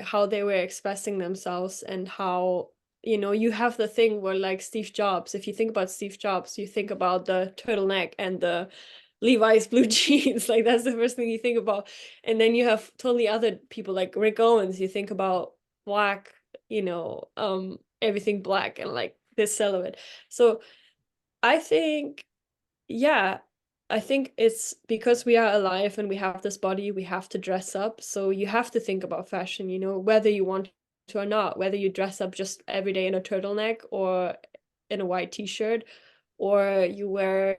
how they were expressing themselves, and how, you have the thing where, like, Steve Jobs, if you think about Steve Jobs, you think about the turtleneck and the Levi's blue jeans, like that's the first thing you think about. And then you have totally other people like Rick Owens, you think about black, everything black and like this silhouette. So I think, yeah, I think it's because we are alive and we have this body, we have to dress up. So you have to think about fashion, whether you want to or not, whether you dress up just every day in a turtleneck or in a white t-shirt, or you wear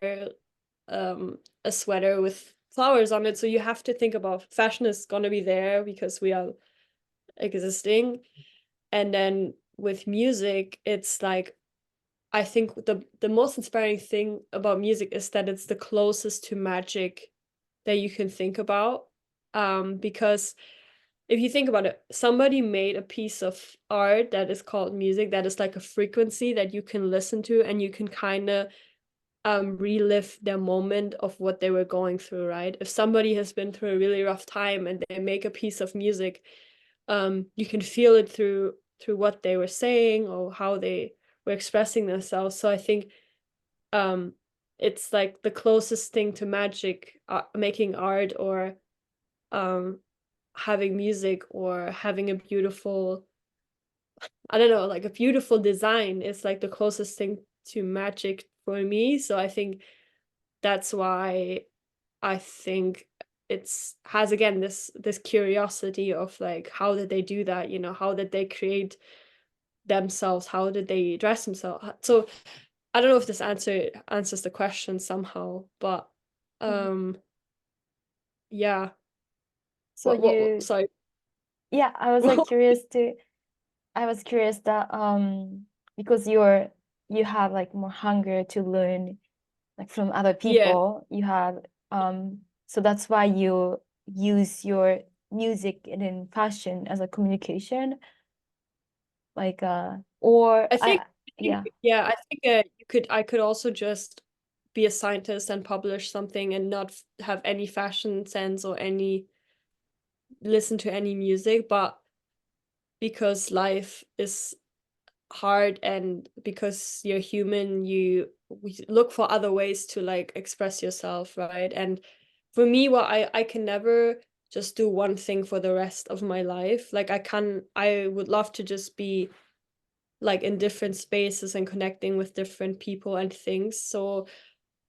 a sweater with flowers on it. So you have to think about fashion is gonna be there because we are existing. And then with music, it's like I think the most inspiring thing about music is that it's the closest to magic that you can think about. Because if you think about it, somebody made a piece of art that is called music, that is like a frequency that you can listen to, and you can kind of relive their moment of what they were going through, right? If somebody has been through a really rough time and they make a piece of music, you can feel it through what they were saying or how they were expressing themselves. So I think um it's like the closest thing to magic, making art, or um having music, or having a beautiful, I don't know, like a beautiful design is like the closest thing to magic for me. So I think that's why I think it's has again this curiosity of like, how did they do that? How did they create themselves? How did they dress themselves? So I don't know if this answers the question somehow, but Mhm. um yeah. So What you, sorry. yeah, I was curious that because you have like more hunger to learn like from other Yeah. people, you have so that's why you use your music and in fashion as a communication, like or I think yeah. yeah, I think I could also just be a scientist and publish something and not have any fashion sense or any listen to any music, but because life is hard and because you're human, we look for other ways to like express yourself, right? And for me, what I can never just do one thing for the rest of my life. Like I would love to just be like in different spaces and connecting with different people and things. So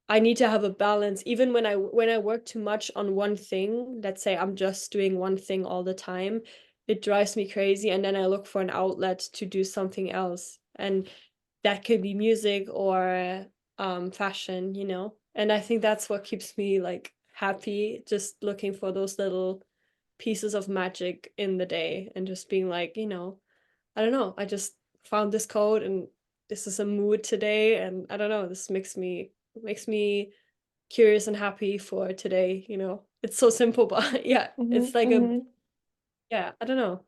I need to have a balance. Even when I work too much on one thing, let's say I'm just doing one thing all the time, it drives me crazy. And then I look for an outlet to do something else. And that could be music or fashion, And I think that's what keeps me like happy, just looking for those little pieces of magic in the day and just being like, I don't know, I just found this code and this is a mood today, and I don't know, this makes me curious and happy for today. It's so simple, but yeah, it's like a, Hmm. yeah, I don't know.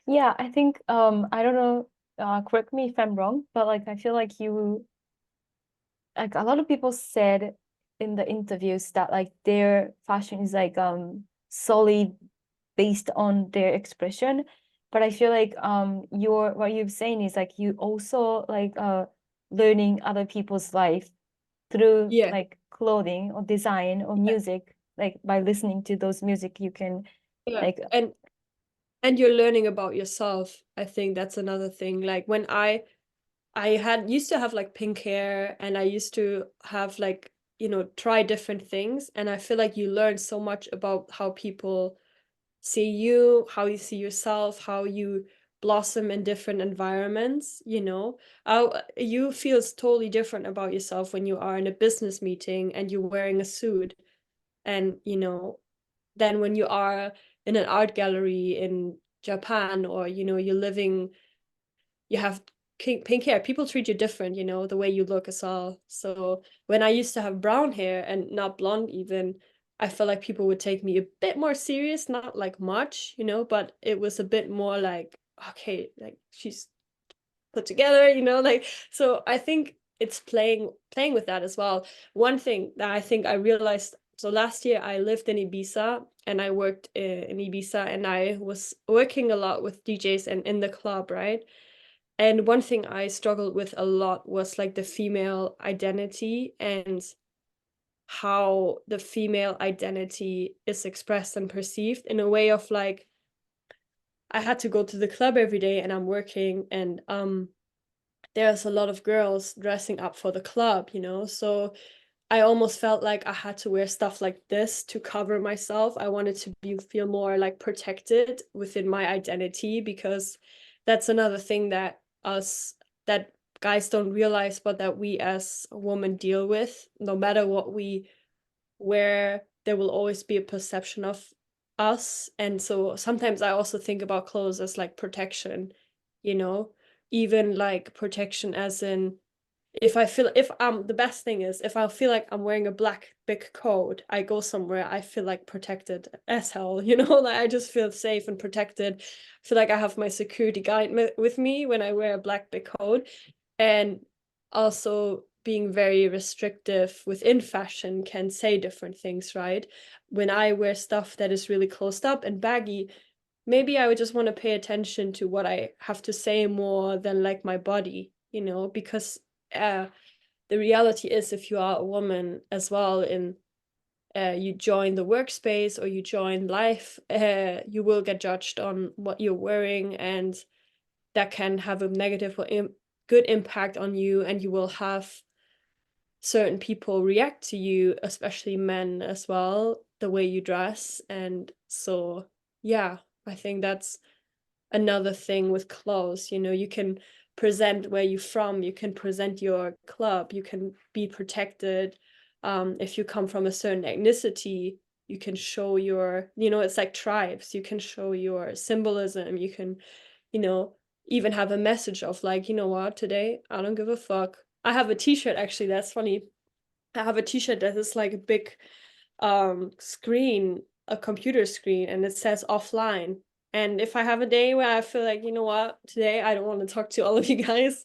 Yeah, I think I don't know, correct me if I'm wrong, but like I feel like you, like a lot of people said in the interviews that like their fashion is like solely based on their expression. But I feel like your what you're saying is like you also like learning other people's life through Yeah. like clothing or design or music, like by listening to those music, you can Yeah. like And you're learning about yourself. I think that's another thing. Like when I had used to have like pink hair, and I used to have like, try different things, and I feel like you learn so much about how people see you, how you see yourself, how you blossom in different environments, how you feel totally different about yourself when you are in a business meeting and you're wearing a suit, and than when you are in an art gallery in Japan, or you're living, you have pink hair, people treat you different, the way you look as well. So when I used to have brown hair and not blonde even, I felt like people would take me a bit more serious, not like much, but it was a bit more like, okay, like she's put together, like. So I think it's playing with that as well. One thing that I think I realized, so last year I lived in Ibiza, and I worked in Ibiza, and I was working a lot with DJs and in the club, right? And one thing I struggled with a lot was like the female identity, and how the female identity is expressed and perceived in a way of like, I had to go to the club every day, and I'm working, and there's a lot of girls dressing up for the club, so I almost felt like I had to wear stuff like this to cover myself. I wanted to feel more like protected within my identity, because that's another thing that guys don't realize, but that we as women deal with. No matter what we wear, there will always be a perception of us. And so sometimes I also think about clothes as like protection, you know, even like protection as in, if the best thing is, if I feel like I'm wearing a black big coat, I go somewhere, I feel like protected as hell, like I just feel safe and protected. I feel like I have my security guide with me when I wear a black big coat. And also being very restrictive within fashion can say different things, right? When I wear stuff that is really closed up and baggy, maybe I would just want to pay attention to what I have to say more than like my body, because uh, the reality is, if you are a woman as well, in you join the workspace or you join life, you will get judged on what you're wearing, and that can have a negative or good impact on you, and you will have certain people react to you, especially men as well, the way you dress. And so, yeah, I think that's another thing with clothes. You can present where you're from, you can present your club, you can be protected. If you come from a certain ethnicity, you can show your, it's like tribes, you can show your symbolism, you can, you know even have a message of like, what, today I don't give a fuck. I have a t-shirt, actually, that's funny. I have a t-shirt that is like a big screen, a computer screen, and it says offline. And if I have a day where I feel like, what, today I don't want to talk to all of you guys,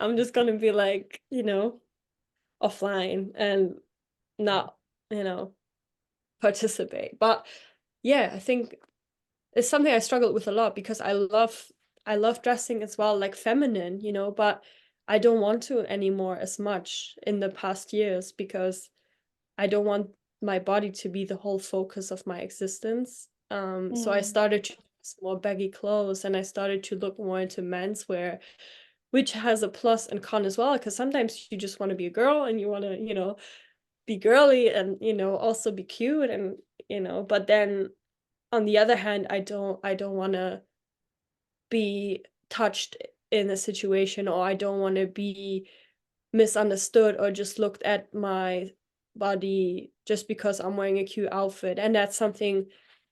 I'm just gonna be like, offline and not, participate. But yeah, I think it's something I struggled with a lot, because I love dressing as well, like feminine, but I don't want to anymore as much in the past years, because I don't want my body to be the whole focus of my existence. So I mm, started to use more baggy clothes, and I started to look more into menswear, which has a plus and con as well, because sometimes you just want to be a girl and you want to, be girly and, also be cute, and, but then on the other hand, I don't want to be touched in a situation, or I don't want to be misunderstood or just looked at my body just because I'm wearing a cute outfit. And that's something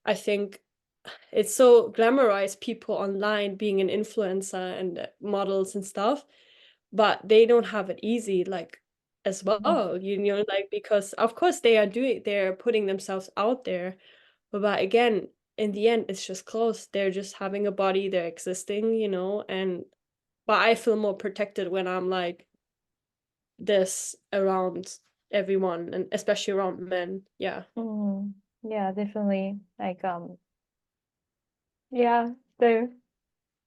I think, it's so glamorized, people online being an influencer and models and stuff, but they don't have it easy, like, as mm, well, like, because of course they're putting themselves out there, but again, in the end, it's just clothes. They're just having a body, they're existing, and but I feel more protected when I'm like this around everyone, and especially around men. Yeah. mm. Yeah, definitely. Like yeah, the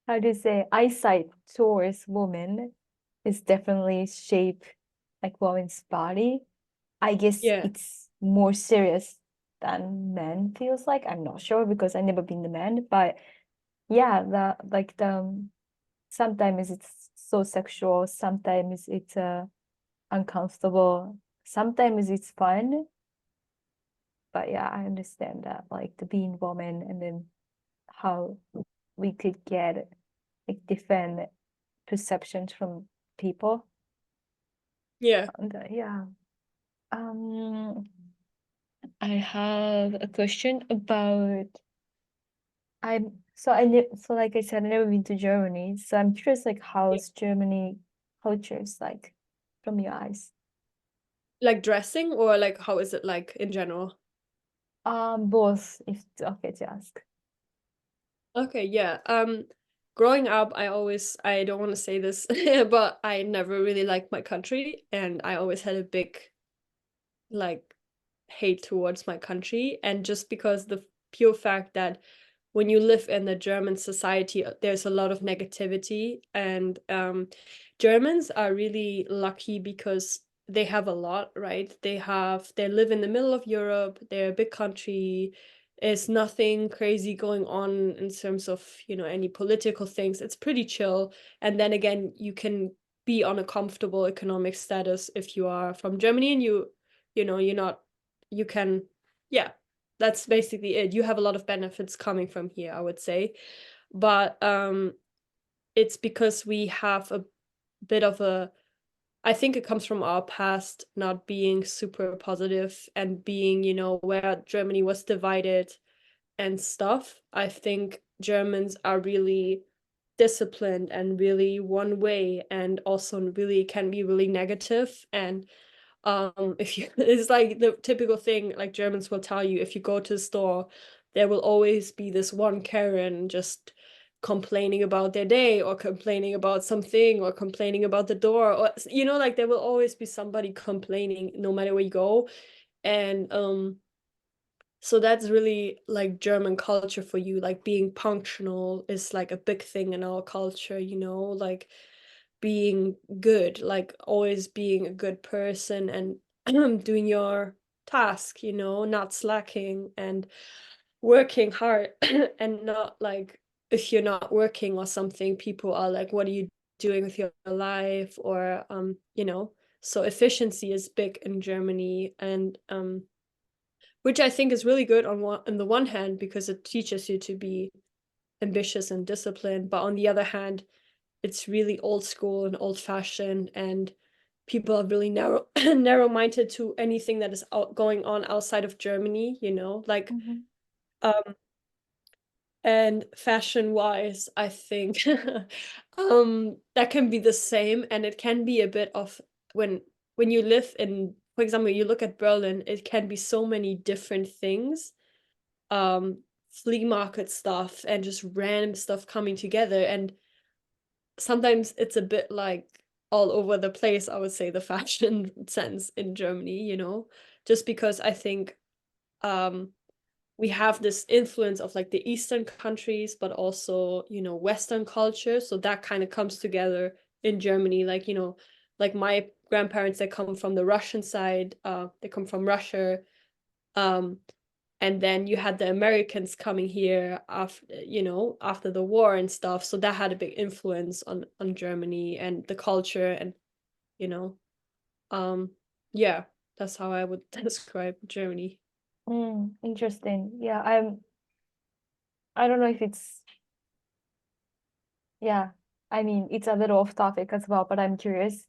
how do you say eyesight towards women is definitely shape like woman's body. I guess Yeah. it's more serious than men feels like. I'm not sure because I've never been the man, but yeah, sometimes it's so sexual, sometimes it's uncomfortable, sometimes it's fun. But yeah, I understand that like the being woman and then how we could get like different perceptions from people. Yeah. And yeah. Um, I have a question about so like I said, I've never been to Germany. So I'm curious like Yeah. how's Germany cultures like from your eyes? Like dressing or like how is it like in general? Both if it's okay to ask. Okay, yeah. Growing up, I don't want to say this, but I never really liked my country, and I always had a big like hate towards my country. And just because the pure fact that when you live in the German society, there's a lot of negativity, and Germans are really lucky because they have a lot, right? They live in the middle of Europe. They're a big country. There's nothing crazy going on in terms of, any political things. It's pretty chill. And then again, you can be on a comfortable economic status if you are from Germany, and you're not, you can, yeah, that's basically it. You have a lot of benefits coming from here, I would say. But it's because we have a bit of a, I think it comes from our past not being super positive and being, where Germany was divided and stuff. I think Germans are really disciplined and really one way, and also really can be really negative. And if you it's like the typical thing, like Germans will tell you, if you go to the store, there will always be this one Karen just complaining about their day, or complaining about something, or complaining about the door, or like there will always be somebody complaining no matter where you go. And so that's really like German culture for you. Like being punctual is like a big thing in our culture, like being good, like always being a good person, and doing your task, not slacking, and working hard. And not like, if you're not working or something, people are like, what are you doing with your life? Or so efficiency is big in Germany, and which I think is really good on the one hand, because it teaches you to be ambitious and disciplined, but on the other hand, it's really old school and old fashioned, and people are really narrow minded to anything that is going on outside of Germany, like Mm-hmm. um and fashion wise, I think that can be the same, and it can be a bit of, when you live in, for example, you look at Berlin, it can be so many different things, um flea market stuff and just random stuff coming together, and sometimes it's a bit like all over the place, I would say, the fashion sense in Germany, just because I think um we have this influence of like the Eastern countries, but also, Western culture. So that kind of comes together in Germany. Like, like my grandparents, they come from the Russian side, they come from Russia. Um, and then you had the Americans coming here after the war and stuff. So that had a big influence on Germany and the culture, and you know, um, yeah, that's how I would describe Germany. Interesting. Yeah, I don't know if it's yeah. I mean, it's a little off topic as well, but I'm curious.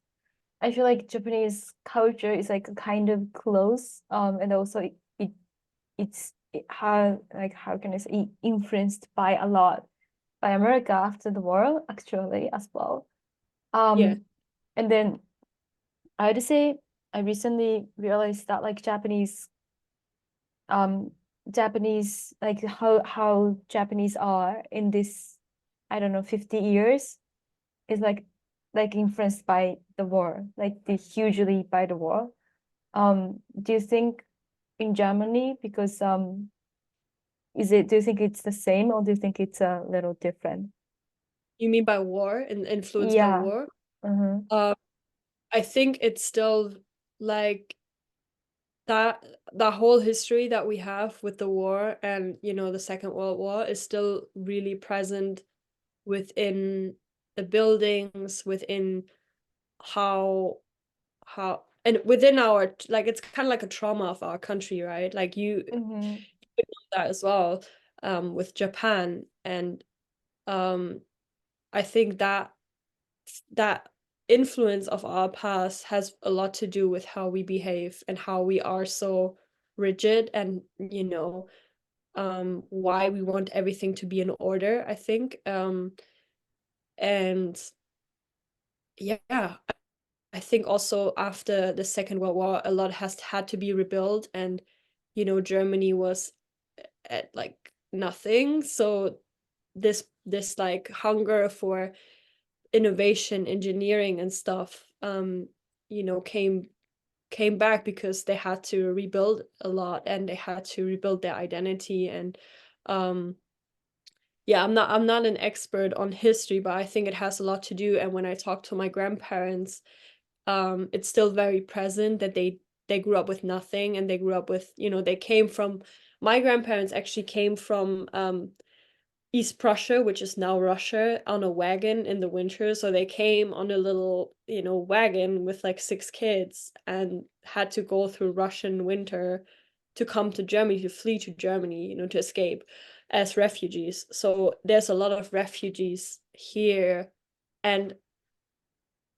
I feel like Japanese culture is like kind of close, and also how can I say influenced by a lot by America after the war actually as well. Yeah, Um, and then I would say I recently realized that like um Japanese like how Japanese are in this I don't know 50 years is like influenced by the war, like the hugely by the war. Do you think in Germany because do you think it's the same or do you think it's a little different? you mean by war and influenced by Yeah. war? Mm-hmm. Uh, I think it's still like that whole history that we have with the war and, the Second World War is still really present within the buildings, within how and within our, like, it's kind of like a trauma of our country, right? Like you Mm-hmm. know that as well, with Japan. And um I think that influence of our past has a lot to do with how we behave and how we are so rigid, and why we want everything to be in order, I think. And yeah, I think also after the Second World War, a lot has had to be rebuilt, and Germany was at like nothing. So this like hunger for innovation, engineering and stuff, came back because they had to rebuild a lot, and they had to rebuild their identity. And um yeah, I'm not an expert on history, but I think it has a lot to do. And when I talk to my grandparents, it's still very present that they grew up with nothing, and they grew up with, they came from, my grandparents actually came from East Prussia, which is now Russia, on a wagon in the winter. So they came on a little, wagon with like six kids, and had to go through Russian winter to come to Germany, to flee to Germany, to escape as refugees. So there's a lot of refugees here, and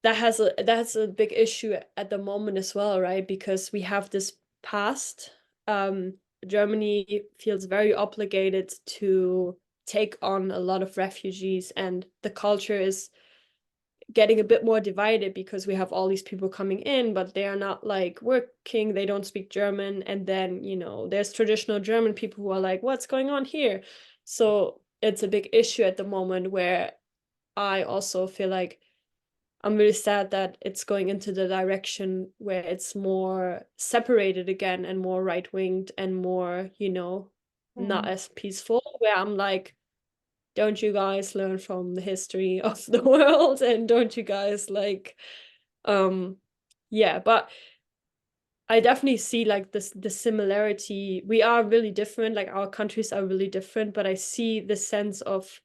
that's a big issue at the moment as well, right? Because we have this past. Um, Germany feels very obligated to take on a lot of refugees, and the culture is getting a bit more divided because we have all these people coming in, but they are not like working, they don't speak German. And then, there's traditional German people who are like, what's going on here? So it's a big issue at the moment, where I also feel like I'm really sad that it's going into the direction where it's more separated again, and more right-winged, and more, not Mm-hmm. as peaceful. Where I'm like, don't you guys learn from the history of the world? And don't you guys like, um, yeah, but I definitely see like this the similarity. We are really different, like our countries are really different, but I see the sense of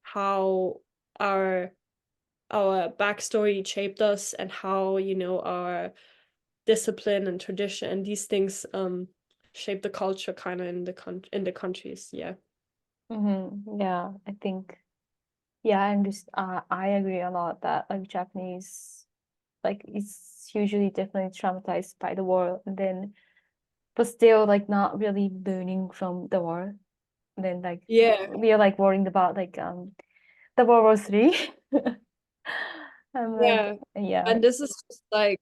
how our our backstory shaped us, and how, our discipline and tradition and these things shape the culture kind of in the countries. Yeah. Mm-hmm. Yeah, I think, yeah, I agree a lot that like Japanese, like it's usually definitely traumatized by the war, and then but still like not really learning from the war. And then like Yeah. we are like worrying about like the World War III. I'm like, Yeah. yeah. And this is just like,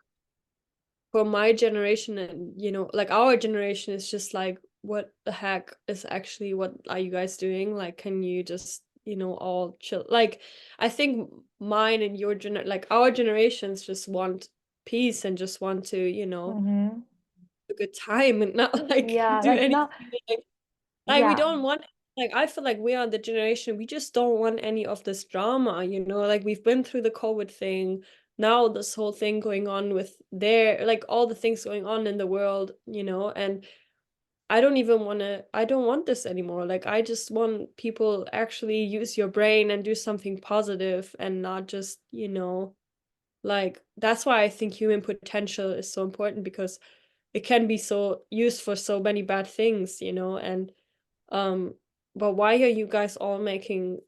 for my generation, and like our generation is just like, what the heck is actually, what are you guys doing? Like, can you just, all chill? Like, I think mine and your like our generations just want peace, and just want to, Mm-hmm. a good time, and not like Yeah, do like anything. not, Like we yeah. don't want, like, I feel like we are the generation, we just don't want any of this drama, like we've been through the COVID thing. Now this whole thing going on with like all the things going on in the world, and I don't want this anymore. Like I just want people actually use your brain and do something positive, and not just, like that's why I think human potential is so important, because it can be so used for so many bad things, and um, but why are you guys all making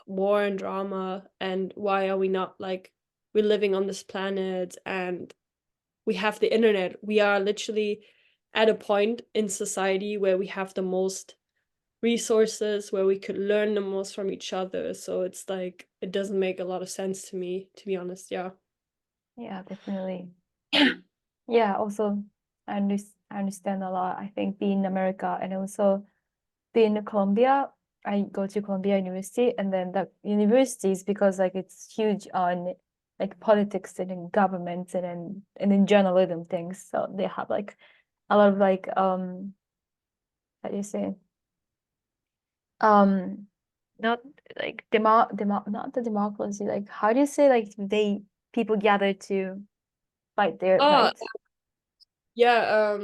war and drama? And why are we not like, we're living on this planet, and we have the internet. We are literally at a point in society where we have the most resources, where we could learn the most from each other. So it's like, it doesn't make a lot of sense to me, to be honest. Yeah. Yeah, definitely. Yeah, also I understand a lot. I think being in America and also being in Columbia, I go to Columbia University, and then the universities, because like it's huge on like politics and in government and in journalism things. So they have like a lot of like how do you say, um not like not the democracy, like how do you say, like they people gather to fight their Oh, rights. Yeah,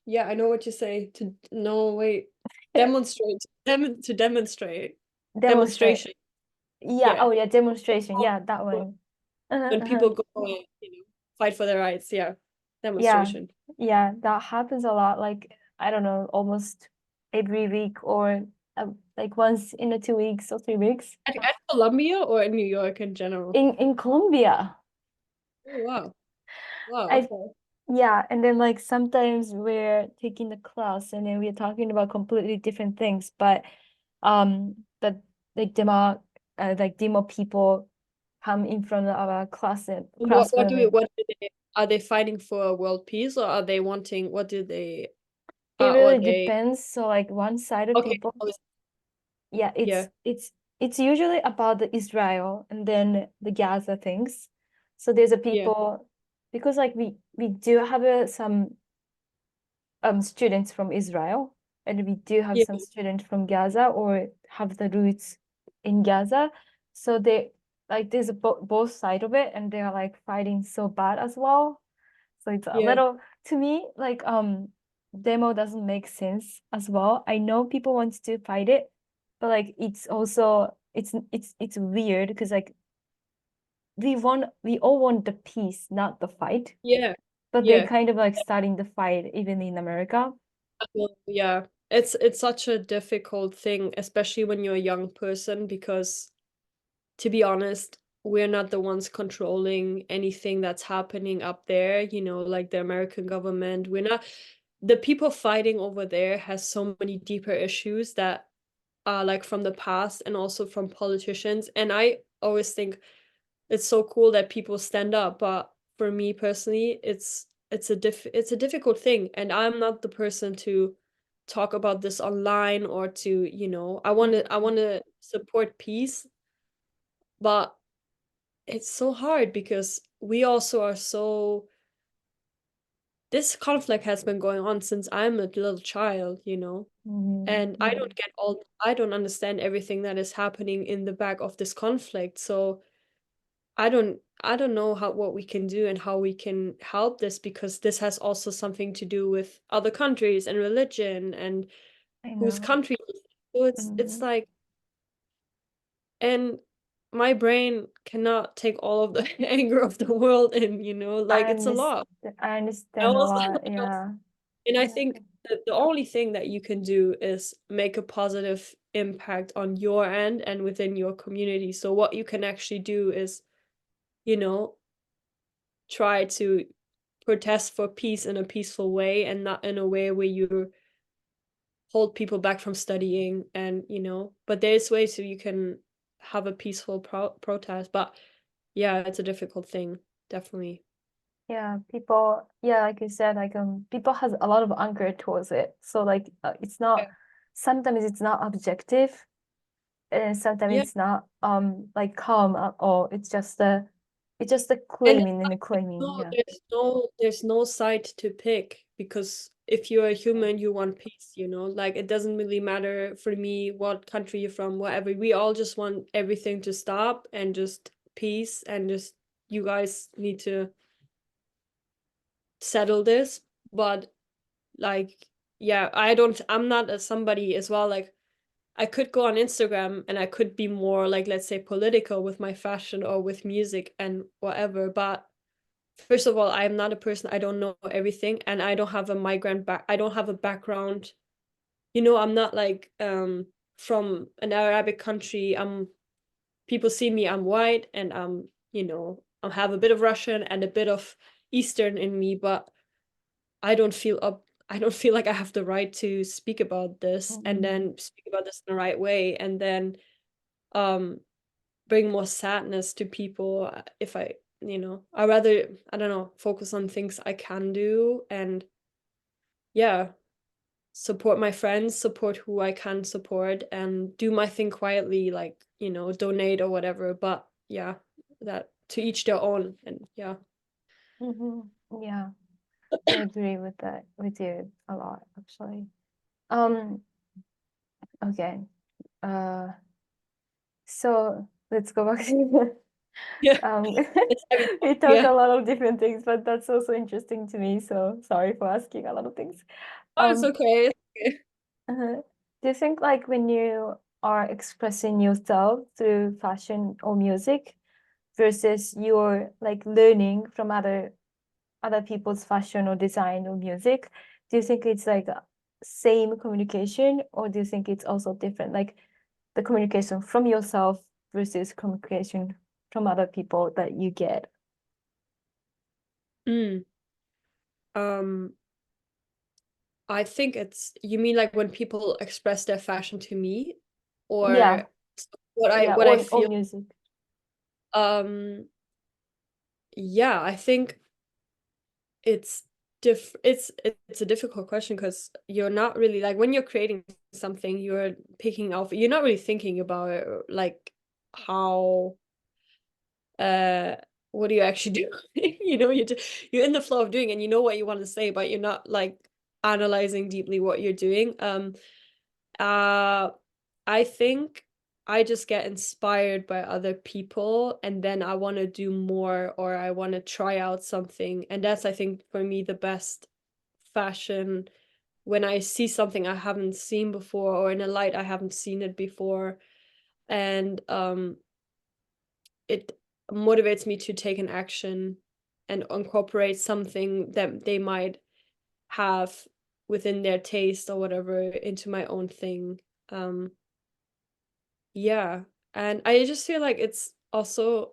yeah, I know what you say. To no, wait, demonstrate, to demonstrate, Demonstrate. demonstration. Yeah. Yeah, Oh, yeah. Demonstration. Yeah, that one. when Uh-huh. people go and fight for their rights. Yeah, Yeah. demonstration. Yeah. That happens a lot. Like, I don't know, almost every week or like once in a 2 weeks or 3 weeks. At Columbia or in New York in general? In Colombia. Oh, wow. Wow. I Okay. Yeah, and then like sometimes we're taking the class and then we're talking about completely different things, but the demo people come in front of our And class building. what do they are they fighting for world peace, or are they wanting what do they It or really they depends. So like one side of okay, people, yeah, yeah, it's usually about the Israel and then the Gaza things. So there's a yeah, people because like we do have some students from Israel, and we do have yeah, some students from Gaza or have the roots in Gaza. So they like there's both side of it, and they're like fighting so bad as well. So it's a yeah, little to me like demo doesn't make sense as well. I know people want to fight it, but like it's also it's weird because like we all want the peace, not the fight. yeah, But they yeah. kind of like starting the fight even in America. Well, yeah. It's such a difficult thing, especially when you're a young person, because to be honest, we're not the ones controlling anything that's happening up there, like the American government. We're not the people fighting over there has so many deeper issues that like from the past and also from politicians. And I always think it's so cool that people stand up, but for me personally, it's a difficult thing, and I'm not the person to talk about this online or to, I want to support peace, but it's so hard because we also are so this conflict has been going on since I'm a little child, Mhm. and Yeah. I don't understand everything that is happening in the back of this conflict. So I don't know how what we can do and how we can help this, because this has also something to do with other countries and religion and I whose know. country it is. So it's Mhm. like, and my brain cannot take all of the anger of the world in, like it's a lot. I I understand a also, lot. Yeah. and I Yeah. think that the only thing that you can do is make a positive impact on your end and within your community. So what you can actually do is, you know, try to protest for peace in a peaceful way and not in a way where you hold people back from studying, and but there's ways so you can have a peaceful protest. But yeah, it's a difficult thing, definitely. Yeah. People, yeah, like you said, like people has a lot of anger towards it. So like it's not Yeah, sometimes it's not objective and sometimes yeah. it's not like calm at all. It's just a And claiming and a claiming. no, Yeah. there's no side to pick, because if you're a human, you want peace, like it doesn't really matter for me what country you're from, whatever. We all just want everything to stop and just peace, and just you guys need to settle this. But like, yeah, I'm not somebody as well, like I could go on Instagram and I could be more like, let's say, political with my fashion or with music and whatever, but first of all, I'm not a person, I don't know everything, and I don't have a background. I'm not like from an Arabic country. People see me, I'm white, and I have a bit of Russian and a bit of Eastern in me, but I don't feel like I have the right to speak about this, and Mhm. then speak about this in the right way, and then um bring more sadness to people. If I rather, I don't know, focus on things I can do, and yeah, support my friends, support who I can support, and do my thing quietly, like, donate or whatever. But yeah, that to each their own, and yeah. Mhm. Yeah. I agree with that with you a lot actually. Um, okay. Uh, so let's go back to Yeah, Um, it's heavy. we talk Yeah. a lot of different things, but that's also interesting to me. So sorry for asking a lot of things. Oh, it's Um, okay. It's okay. do you think like when you are expressing yourself through fashion or music versus you're like learning from other people's fashion or design or music, do you think it's like a same communication or do you think it's also different? Like the communication from yourself versus communication from other people that you get. Mm. Um, I think you mean like when people express their fashion to me, Yeah, or what I yeah, what I or feel. music. Um, yeah, I think it's it's a difficult question because you're not really like when you're creating something, you're not really thinking about it, or, like how uh what do you actually do? You're in the flow of doing and you know what you want to say, but you're not like analyzing deeply what you're doing. Uh, I think I just get inspired by other people and then I want to do more or I want to try out something. And that's, I think, for me, the best fashion when I see something I haven't seen before or in a light I haven't seen it before. And it motivates me to take an action and incorporate something that they might have within their taste or whatever into my own thing. Um, Yeah, and I just feel like it's also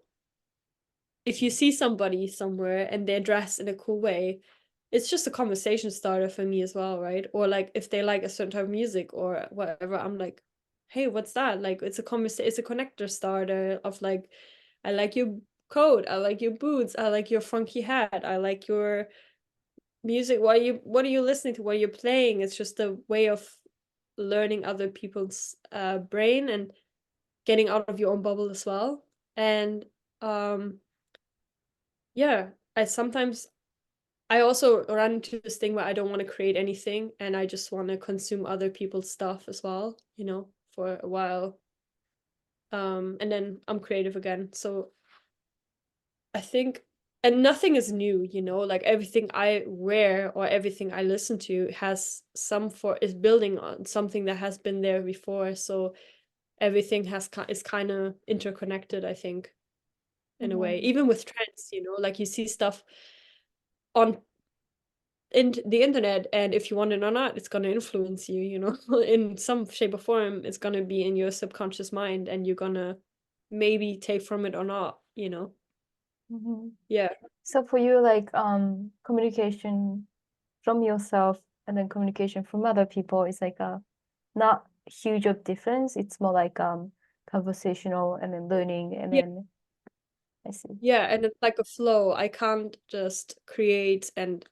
if you see somebody somewhere and they're dressed in a cool way, it's just a conversation starter for me as well, right? Or like if they like a certain type of music or whatever, I'm like, "Hey, what's that?" Like it's a connector starter of like, "I like your coat, I like your boots, I like your funky hat, I like your music. What are you listening to? What are you playing?" It's just a way of learning other people's brain and getting out of your own bubble as well. And um yeah, I also run into this thing where I don't want to create anything and I just want to consume other people's stuff as well, for a while. And then I'm creative again. So I think and nothing is new, like everything I wear or everything I listen to has is building on something that has been there before. So everything is kind of interconnected, I think. In a way, Mhm. even with trends, like you see stuff on in the internet, and if you want it or not, it's going to influence you, in some shape or form. It's going to be in your subconscious mind and you're going to maybe take from it or not. Mhm. Yeah. So for you, like communication from yourself and then communication from other people is like a not huge of difference. It's more like conversational and then learning and Yeah. then I see. Yeah, and it's like a flow. I can't just create, and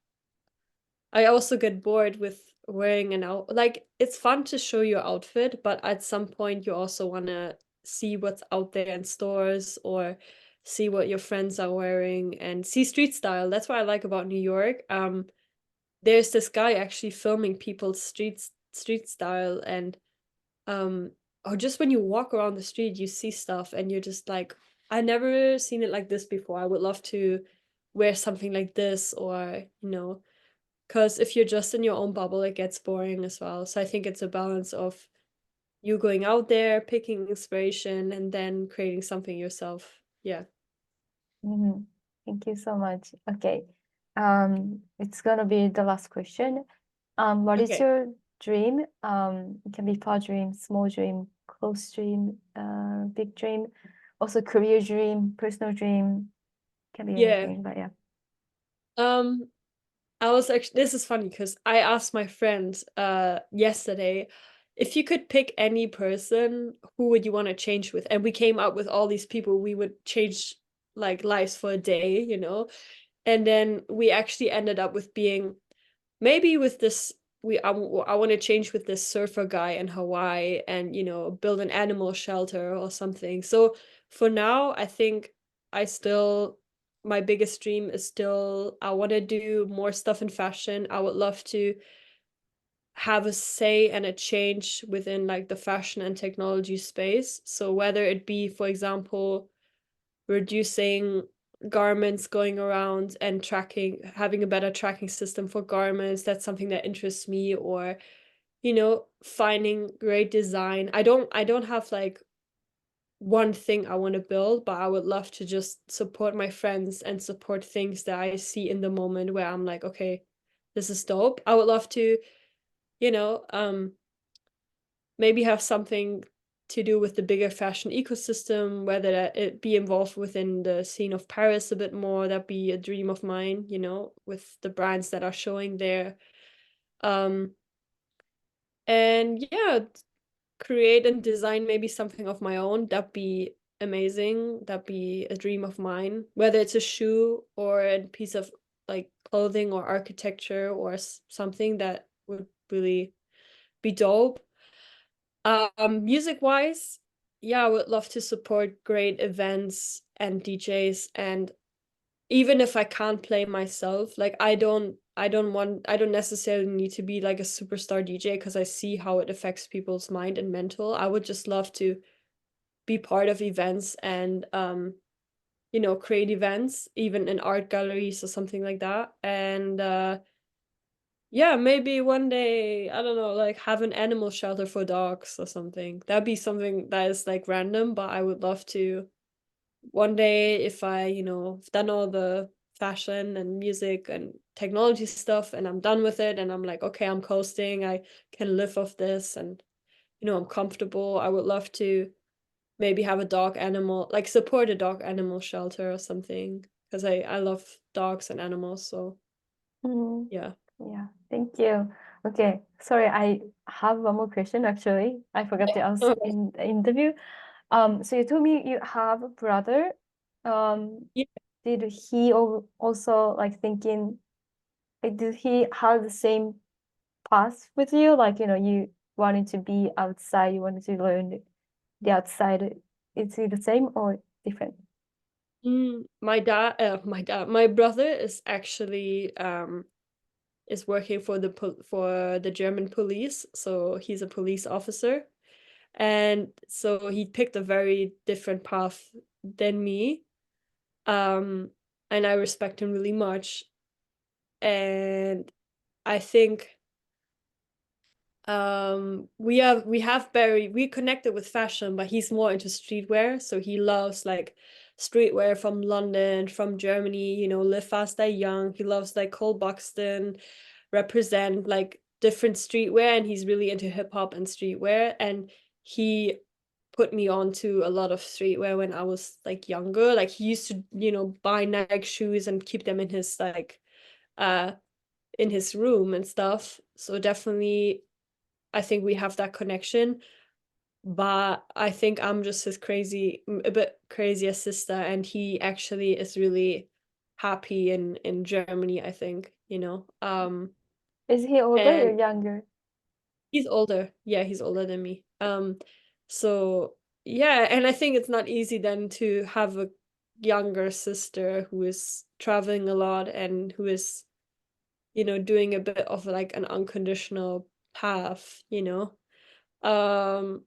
I also get bored with wearing an out like, it's fun to show your outfit, but at some point you also wanna see what's out there in stores or see what your friends are wearing and see street style. That's what I like about New York. There's this guy actually filming people's street style and, um or just when you walk around the street, you see stuff and you're just like, "I never seen it like this before. I would love to wear something like this," or, 'cause if you're just in your own bubble, it gets boring as well. So I think it's a balance of you going out there, picking inspiration, and then creating something yourself. Yeah. Mhm. Thank you so much. Okay. It's gonna be the last question. What is Okay. your dream? It can be far dream, small dream, close dream, big dream, also career dream, personal dream, can be Yeah. anything, but yeah. Um, I was actually this is funny because I asked my friend yesterday if you could pick any person, who would you want to change with? And we came up with all these people we would change like lives for a day. And then we actually ended up with being maybe with this I want to change with this surfer guy in Hawaii and build an animal shelter or something. So for now, I think I still my biggest dream is still I want to do more stuff in fashion. I would love to have a say and a change within like the fashion and technology space. So whether it be, for example, reducing garments going around and tracking, having a better tracking system for garments. That's something that interests me. Or, finding great design. I don't have like one thing I want to build, but I would love to just support my friends and support things that I see in the moment where I'm like, okay, this is dope. I would love to, you know, um, maybe have something to do with the bigger fashion ecosystem, whether that it be involved within the scene of Paris a bit more. That'd be a dream of mine, with the brands that are showing there. Um, and yeah, create and design maybe something of my own. That'd be amazing. That'd be a dream of mine. Whether it's a shoe or a piece of like clothing or architecture or something that would really be dope. Music wise, yeah, I would love to support great events and DJs. And even if I can't play myself, like I don't necessarily need to be like a superstar DJ because I see how it affects people's mind and mental. I would just love to be part of events and create events, even in art galleries or something like that. And yeah, maybe one day, I don't know, like have an animal shelter for dogs or something. That'd be something that is like random, but I would love to one day if I've done all the fashion and music and technology stuff and I'm done with it and I'm like, okay, I'm coasting, I can live off this and I'm comfortable. I would love to maybe have a dog animal, like support a dog animal shelter or something because I love dogs and animals, so Mm, yeah. yeah, thank you. Okay, sorry, I have one more question actually. I forgot to ask Okay. in the interview. So you told me you have a brother. Yeah. Did he also like thinking, like, did he have the same path with you? Like, you wanted to be outside, you wanted to learn the outside. Is it the same or different? My brother is actually is working for the German police, so he's a police officer. And so he picked a very different path than me. Um, and I respect him really much. And I think we connected with fashion, but he's more into streetwear. So he loves like streetwear from London, from Germany, Live Fast Die Young. He loves like Cole Buxton, represent like different streetwear, and he's really into hip hop and streetwear. And he put me on to a lot of streetwear when I was like younger. Like he used to, buy Nike shoes and keep them uh in his room and stuff. So definitely I think we have that connection. But I think I'm just a bit crazier sister, and he actually is really happy in Germany, I think, Is he older or and younger? he's older. Yeah, he's older than me. So yeah, and I think it's not easy then to have a younger sister who is traveling a lot and who is, doing a bit of like an unconditional path. Um,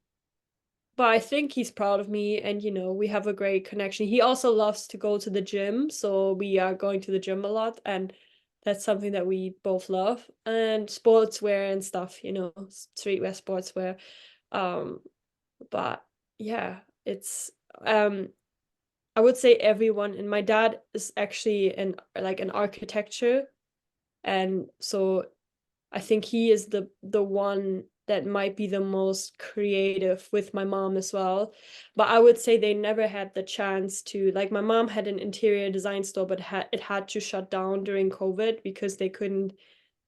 but I think he's proud of me and we have a great connection. He also loves to go to the gym, so we are going to the gym a lot, and that's something that we both love. And sportswear and stuff, streetwear, sportswear. Um, but yeah, it's um I would say everyone, and my dad is actually an architecture, and so I think he is the one that might be the most creative with my mom as well. But I would say they never had the chance to, like, my mom had an interior design store, but it had to shut down during COVID because they couldn't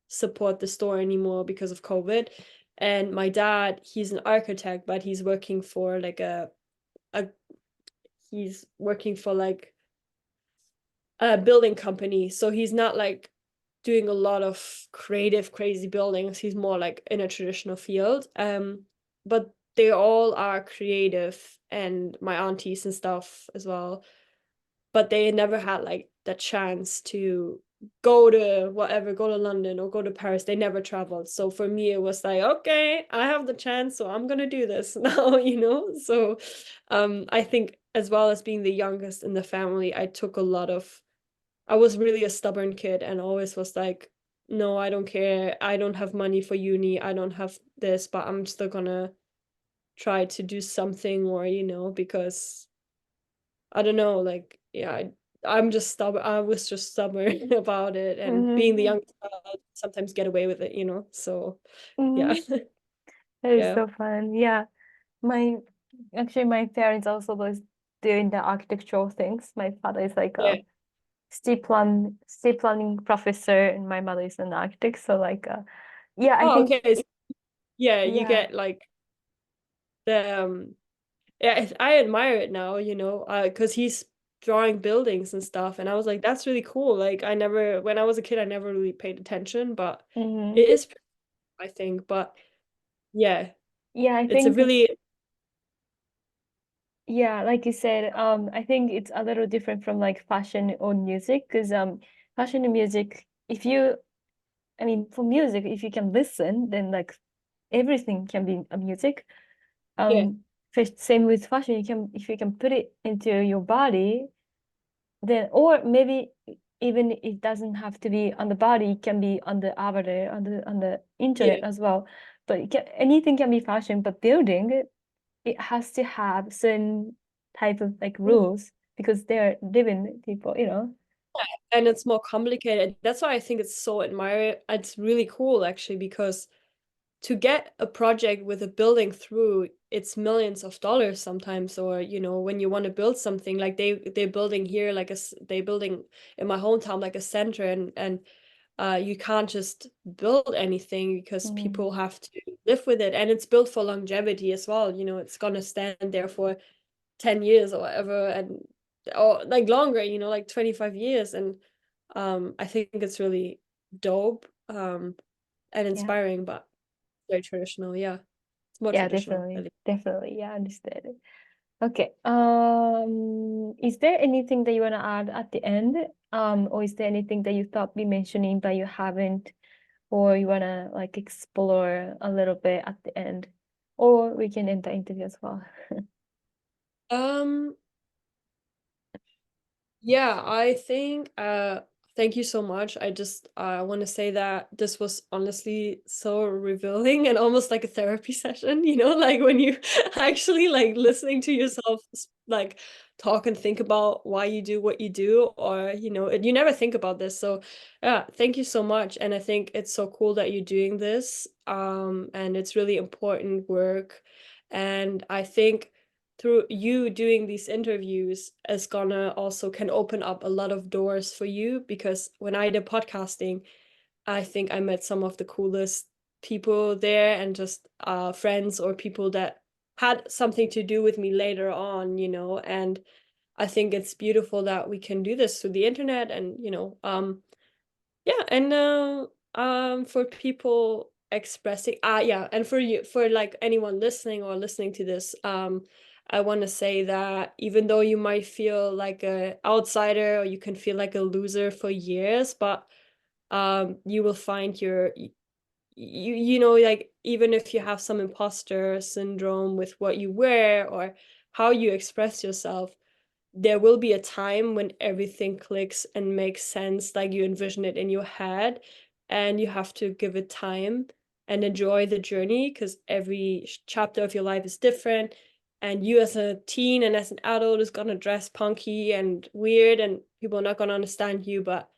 support the store anymore because of COVID. And my dad, he's an architect, but he's working for like a he's working for like a building company. So he's not like doing a lot of creative, crazy buildings. He's more like in a traditional field. But they all are creative, and my aunties and stuff as well. But they never had like the chance to go to whatever, go to London or go to Paris. They never traveled. So for me, it was like, okay, I have the chance, so I'm gonna do this now, you know? So I think as well as being the youngest in the family, I was really a stubborn kid and always was like, no, I don't care. I don't have money for uni. I don't have this, but I'm still gonna try to do something or, because I don't know, like, yeah, I'm just stubborn. I was just stubborn about it. And being the Mm-hmm. youngest child, sometimes get away with it. So, yeah. Mm-hmm. That is Yeah. so fun. Yeah. My actually my parents also was doing the architectural things. My father is like Yeah. a state planning professor and my mother is an architect. So like yeah, I Oh, think okay. Yeah, you yeah. get like the yeah, I admire it now, because he's drawing buildings and stuff, and I was like, that's really cool. Like, when I was a kid, I never really paid attention, but Mm-hmm. it is, I think. But yeah, Yeah, I it's a think really, yeah, like you said, I think it's a little different from like fashion or music because fashion and music, if you I mean for music, if you can listen, then like everything can be a music. yeah, Same with fashion, you can if you can put it into your body, then or maybe even it doesn't have to be on the body, it can be on the avatar, on the internet yeah. as well. But anything can be fashion, but building it has to have certain type of like Mm. rules because they're living people, you know. And it's more complicated. That's why I think it's so admire. It's really cool actually, because to get a project with a building through, it's millions of dollars sometimes. Or when you want to build something, like they're building here, like they building in my hometown like a center, and you can't just build anything because Mm, people have to live with it, and it's built for longevity as well. It's gonna stand there for 10 years or whatever, and or like longer, like 25 years. And I think it's really dope, and yeah. inspiring, but very traditional. Yeah, it's more Yeah, traditional, definitely. really. Definitely. Yeah, I understand it. Okay. Is there anything that you want to add at the end? Or is there anything that you thought we mentioning but you haven't, or you want to like explore a little bit at the end? Or we can end the interview as well. um Yeah, I think thank you so much. I just want to say that this was honestly so revealing and almost like a therapy session, like when you actually like listening to yourself like talk and think about why you do what you do, or you never think about this. So yeah, thank you so much. And I think it's so cool that you're doing this. And it's really important work. And I think through you doing these interviews is gonna also can open up a lot of doors for you, because when I did podcasting, I think I met some of the coolest people there, and just friends or people that had something to do with me later on, and I think it's beautiful that we can do this through the internet. And yeah, and for people expressing yeah, and for you, for like anyone listening or listening to this, I want to say that even though you might feel like a outsider, or you can feel like a loser for years, but you will find like, even if you have some imposter syndrome with what you wear or how you express yourself, there will be a time when everything clicks and makes sense like you envision it in your head, and you have to give it time and enjoy the journey, because every chapter of your life is different, and you as a teen and as an adult is gonna dress punky and weird, and people are not gonna understand you. But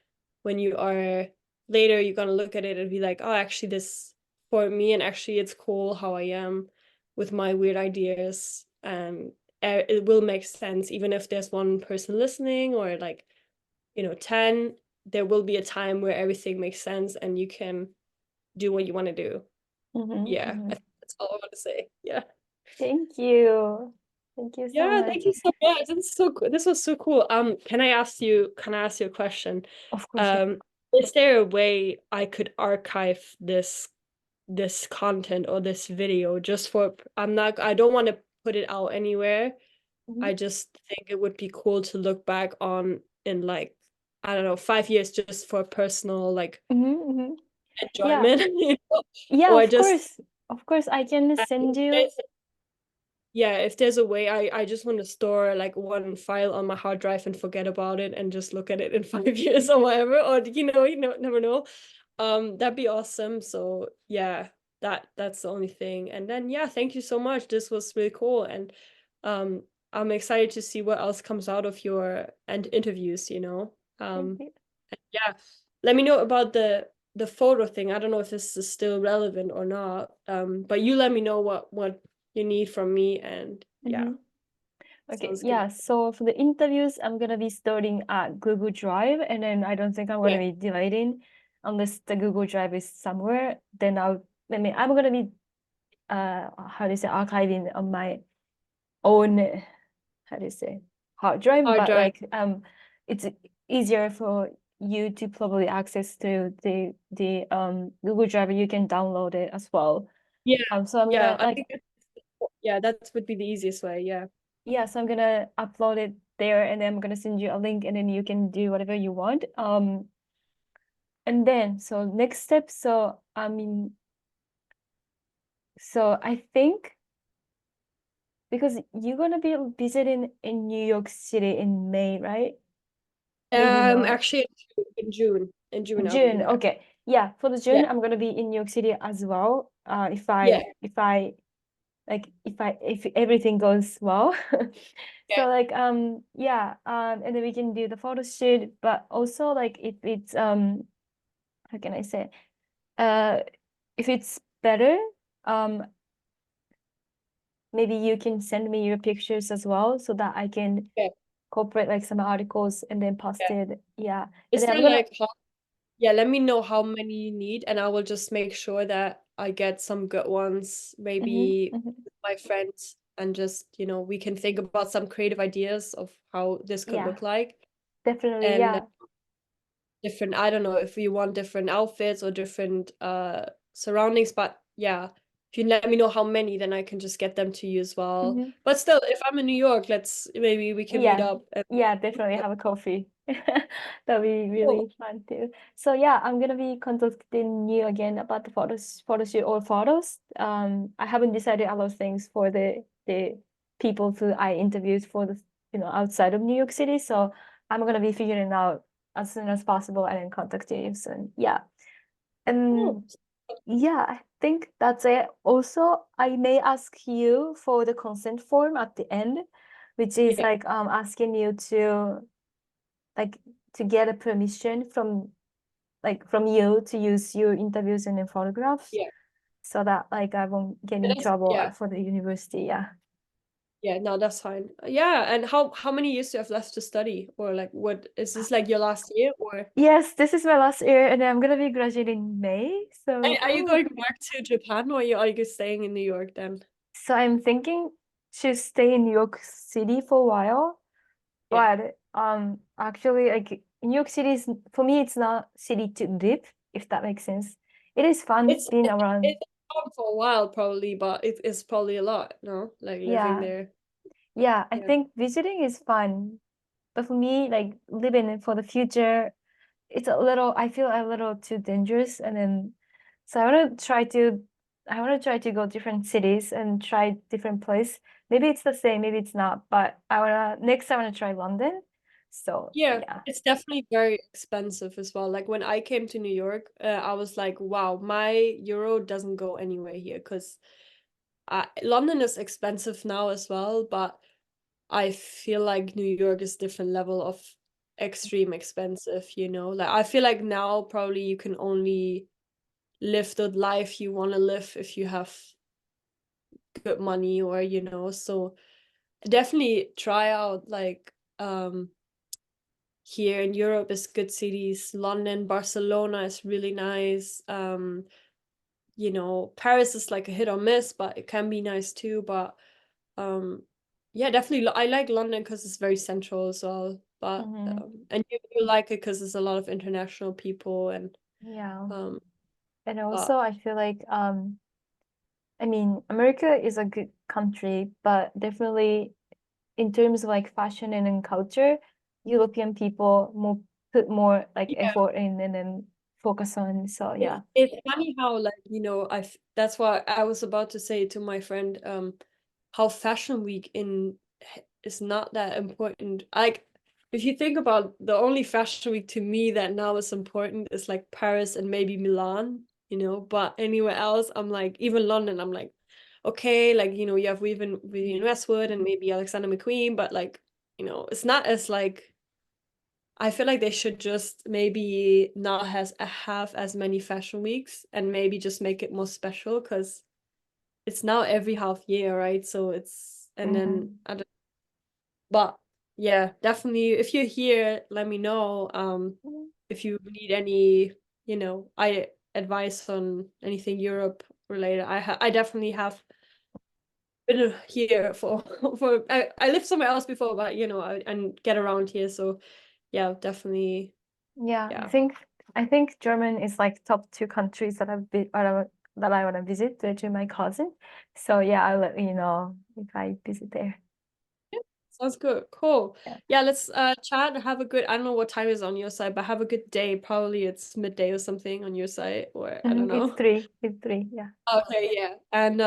when you are later, you're gonna look at it and be like, oh, actually this for me, and actually it's cool how I am with my weird ideas. And it will make sense, even if there's one person listening, or like 10. There will be a time where everything makes sense and you can do what you want to do. Mm-hmm, Yeah, mm-hmm. that's all I want to say. Yeah. Thank you. Thank you so Yeah, much. thank you so much. This was so cool. Can I ask you a question? Of course, yeah. um is there a way I could archive this content or this video, just for I don't want to put it out anywhere. Mhm. I just think it would be cool to look back on in like I don't know, 5 years just for personal like Mm-hmm. Yeah. enjoyment, you know? Yeah, Or just of course, I can send you. yeah, if there's a way, I just want to store like one file on my hard drive and forget about it and just look at it in 5 years or whatever. Or never know. That'd be awesome. So yeah, that's the only thing. And then yeah, thank you so much. This was really cool. And um I'm excited to see what else comes out of your and interviews, you know. Thank Um you. yeah. Let me know about the photo thing. I don't know if this is still relevant or not. But you let me know what you need from me, and yeah, Mm-hmm. Okay, sounds good. yeah. So for the interviews, I'm gonna be storing at Google Drive, and then I don't think I'm gonna Yeah. be deleting unless the Google Drive is somewhere. Then I'm gonna be how do you say, archiving on my own, how do you say, hard drive, Hard but drive. like it's easier for you to probably access to the Google Drive. You can download it as well. Yeah. So I'm Yeah. gonna I like think yeah, that would be the easiest way. Yeah. yeah, so I'm gonna upload it there, and then I'm gonna send you a link, and then you can do whatever you want. And then so next step, so I mean, so I think because you're gonna be visiting in New York City in May, right? Maybe not. Actually, in June. In June, I'll be June, there. okay. Yeah, for the Yeah. June, I'm gonna be in New York City as well. Yeah. If everything goes well. Yeah. So like yeah, and then we can do the photo shoot, but also like if it's how can I say, uh if it's better, um maybe you can send me your pictures as well so that I can Yeah. incorporate like some articles and then post Yeah. it. Yeah. And Is then there I'm gonna like yeah, let me know how many you need, and I will just make sure that I get some good ones, mhm, maybe mhm. with my friends, and just, we can think about some creative ideas of how this could Yeah, look like. definitely. And Yeah. different, I don't know if you want different outfits or different surroundings, but yeah, if you let me know how many, then I can just get them to you as well. Mhm. But still, if I'm in New York, let's maybe we can meet Yeah, up and yeah, definitely have a coffee. That'll be cool. really fun too. So yeah, I'm gonna be contacting you again about the photo shoot or photos. I haven't decided a lot of things for the people who I interviewed for the outside of New York City. So I'm gonna be figuring out as soon as possible and then contact you soon. Yeah. Cool. And yeah, I think that's it. Also, I may ask you for the consent form at the end, which is Yeah, like asking you like to get a permission from you to use your interviews and then photographs yeah. so that like I won't get And in that's, trouble yeah, for the university. Yeah. yeah, no, that's fine. Yeah, and how many years do you have left to study? Or like what is this like your last year or Yes, this is my last year and I'm gonna be graduating in May. So are you going back to Japan, or are you staying in New York then? so I'm thinking to stay in New York City for a while. Yeah. But actually, like New York City is for me, it's not city to live, if that makes sense. It is fun It's being it, around. it's fun for a while probably, but it's probably a lot, no? Like living Yeah, there. yeah. I Yeah. think visiting is fun, but for me, like living for the future, it's a little. I feel a little too dangerous, and then so I want to try to go different cities and try different place. Maybe it's the same, maybe it's not, but I wanna try London. So Yeah, yeah. it's definitely very expensive as well. Like when I came to New York, I was like, wow, my euro doesn't go anywhere here because London is expensive now as well, but I feel like New York is different level of extreme expensive, you know? Like I feel like now probably you can only live the life you want to live if you have good money, or so definitely try out like here in Europe is good cities. London, Barcelona is really nice. Paris is like a hit or miss, but it can be nice too. But um yeah, definitely I like London because it's very central as well. But Mhm. and you like it because there's a lot of international people, and Yeah. um And but also I feel like I mean America is a good country, but definitely in terms of like fashion and in culture, European people more put more like Yeah. effort in and then focus on. So yeah. It's funny how, like, that's what I was about to say to my friend, how Fashion Week is not that important. Like, if you think about the only Fashion Week to me that now is important is like Paris and maybe Milan, but anywhere else, I'm like, even London, I'm like, okay, like, you have Vivienne Westwood and maybe Alexander McQueen, but like, it's not as like, I feel like they should just maybe not have as many fashion weeks and maybe just make it more special because it's now every half year, right? So and then Mhm. I don't, but yeah, definitely. If you're here, let me know. If you need any, I advice on anything Europe related. I definitely have been here for I lived somewhere else before, but and get around here. So yeah, definitely. Yeah, Yeah. I think German is like top two countries that that I want to visit to my cousin. So yeah, I'll let you know if I visit there. Sounds good. Cool. Yeah. Yeah, let's chat. Have a good, I don't know what time is on your side, but have a good day. Probably it's midday or something on your side, or I don't It's know. three. It's three. Yeah. Okay, yeah. And